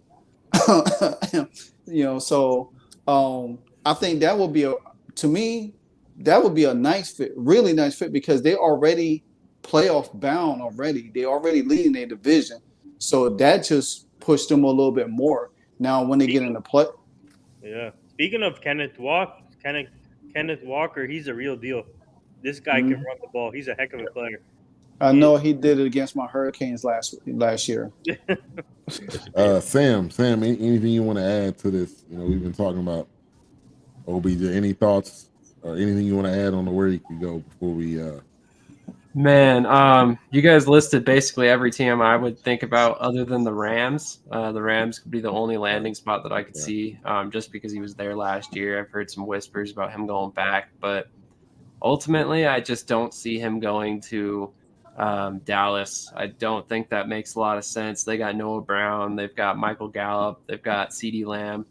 you. So I think that would be a nice fit, really nice fit, because they already playoff bound already. They already leading their division, so that just pushed them a little bit more. Now when they get into play, Yeah. Speaking of Kenneth Walker, he's a real deal. This guy can run the ball. He's a heck of a player. I know he did it against my Hurricanes last year. Sam, anything you want to add to this? We've been talking about OBJ. Any thoughts or anything you want to add on where he could go before we? Man, you guys listed basically every team I would think about other than the Rams. The Rams could be the only landing spot that I could see, just because he was there last year. I've heard some whispers about him going back, but ultimately, I just don't see him going to Dallas. I don't think that makes a lot of sense. They got Noah Brown, they've got Michael Gallup, they've got CeeDee Lamb.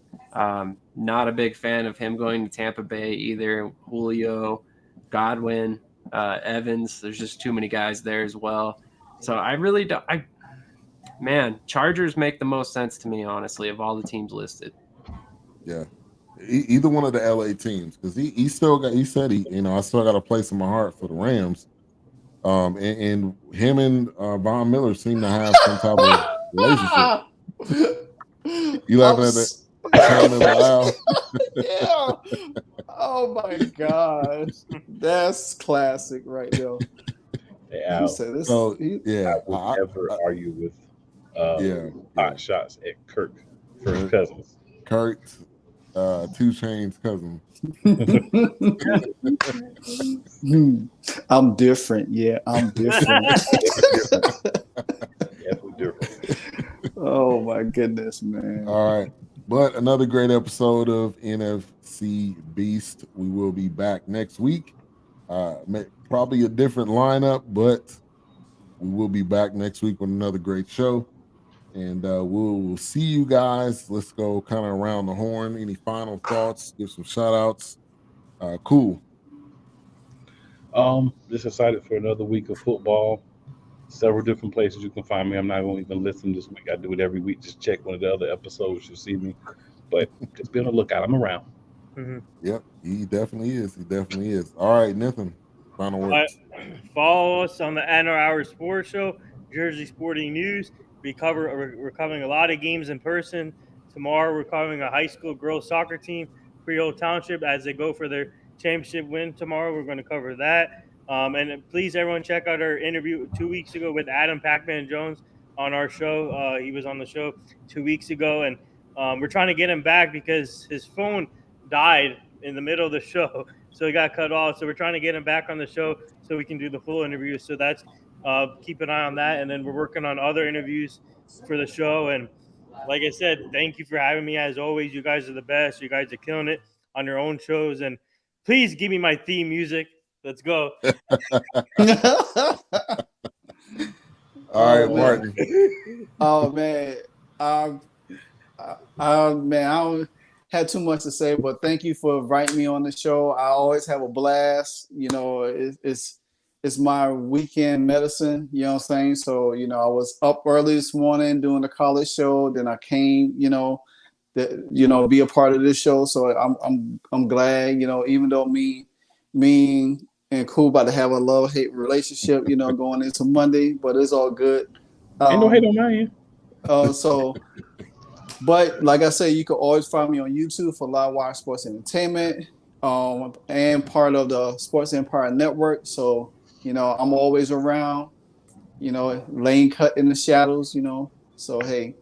Not a big fan of him going to Tampa Bay either. Julio, Godwin, Evans. There's just too many guys there as well. So I really don't. Chargers make the most sense to me, honestly, of all the teams listed. Yeah. Either one of the LA teams, because he still got. He said I still got a place in my heart for the Rams. And him and Von Miller seem to have some type of relationship. You laughing at that? Yeah. Oh my gosh, that's classic right there. Yeah. I never argue with hot shots at Kirk Cousins. Kirk, 2 Chainz's cousin. I'm different. Yeah, I'm different. Definitely different. Oh my goodness, man. All right. But another great episode of NFC Beast. We will be back next week. Probably a different lineup, but we will be back next week with another great show. And we'll see you guys. Let's go kind of around the horn. Any final thoughts? Give some shout outs. Cool. Just excited for another week of football. Several different places you can find me. I'm not going to even listen this week. I do it every week. Just check one of the other episodes. You'll see me. But just be on the lookout. I'm around. Mm-hmm. Yep, he definitely is. All right, Nathan, final words. Follow us on the Anno Hour Sports Show, Jersey Sporting News. We're covering a lot of games in person. Tomorrow we're covering a high school girls soccer team, Creole Township, as they go for their championship win tomorrow. We're going to cover that. And please, everyone, check out our interview 2 weeks ago with Adam Pac-Man Jones on our show. He was on the show 2 weeks ago, and we're trying to get him back because his phone died in the middle of the show, so he got cut off. So we're trying to get him back on the show so we can do the full interview. So that's keep an eye on that, and then we're working on other interviews for the show. And like I said, thank you for having me. As always, you guys are the best. You guys are killing it on your own shows, and please give me my theme music. Let's go. All right, Martin. Oh man, I don't have too much to say, but thank you for inviting me on the show. I always have a blast. It's my weekend medicine. You know what I'm saying? So I was up early this morning doing the college show. Then I came, be a part of this show. So I'm glad. Even though me and Cool about to have a love-hate relationship, going into Monday, but it's all good. Ain't no hate on my end. But like I said, you can always find me on YouTube for Livewire Sports Entertainment, and part of the Sports Empire Network. So, I'm always around, lane cut in the shadows, So, hey.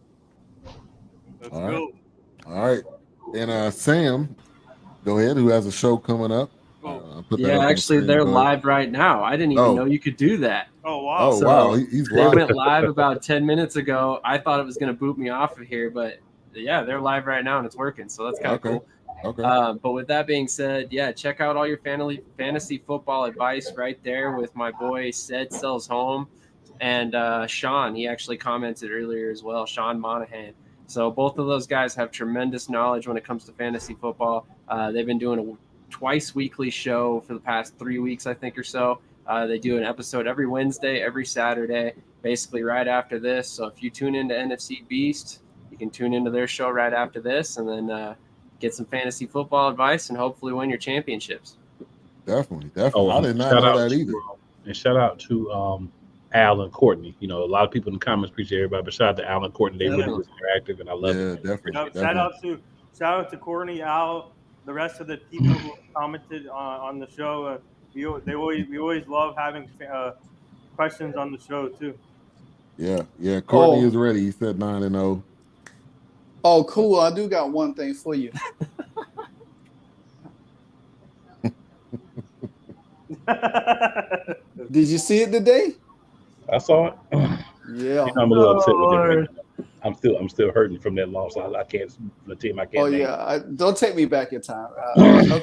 Let's go. All right. And Sam, go ahead, who has a show coming up. Actually, they're live right now. I didn't even know you could do that. Oh, wow. Oh, wow. He's They live. went live about 10 minutes ago. I thought it was going to boot me off of here, but yeah, they're live right now and it's working. So that's kind of cool. Okay. But with that being said, check out all your fantasy football advice right there with my boy Sed Sells Home. and Sean, he actually commented earlier as well, Sean Monahan. So both of those guys have tremendous knowledge when it comes to fantasy football. They've been doing a twice weekly show for the past 3 weeks, I think, or so. They do an episode every Wednesday, every Saturday, basically right after this. So if you tune into NFC Beast, you can tune into their show right after this, and then get some fantasy football advice and hopefully win your championships. Definitely. Oh, I did not know that either. And shout out to Al and Courtney. You know, a lot of people in the comments appreciate everybody, but shout out to Al and Courtney. They really was interactive, and I love it. Definitely. Shout out to Courtney, Al, the rest of the people who commented on the show. We always love having questions on the show too. Yeah. Courtney is ready. He said 9-0. Oh, cool. I do got one thing for you. Did you see it today? I saw it. Yeah. I'm a little upset with it right now. I'm still hurting from that loss. I can't. The team I can't. Oh yeah. Don't take me back in time. I'm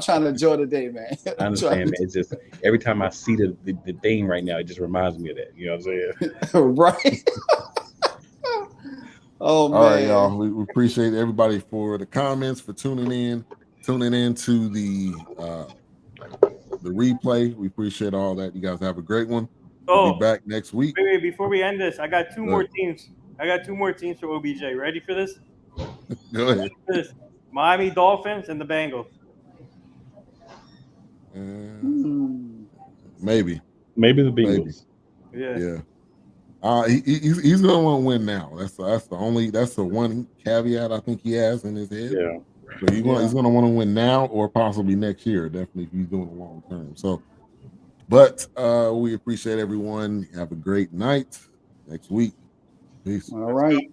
trying to enjoy the day, man. I understand, man. It's just every time I see the thing right now, it just reminds me of that. You know what I'm saying? Right. Oh man. All right, y'all. We appreciate everybody for the comments, for tuning in to the replay. We appreciate all that. You guys have a great one. We'll be back next week. Wait, before we end this, I got two more teams. I got two more teams for OBJ. Ready for this? Go ahead. Miami Dolphins and the Bengals. Maybe the Bengals. Yeah. He's gonna want to win now. That's the one caveat I think he has in his head. Yeah. So he's gonna want to win now or possibly next year. Definitely if he's doing it long term. So, but we appreciate everyone. Have a great night. Next week. Peace. All right.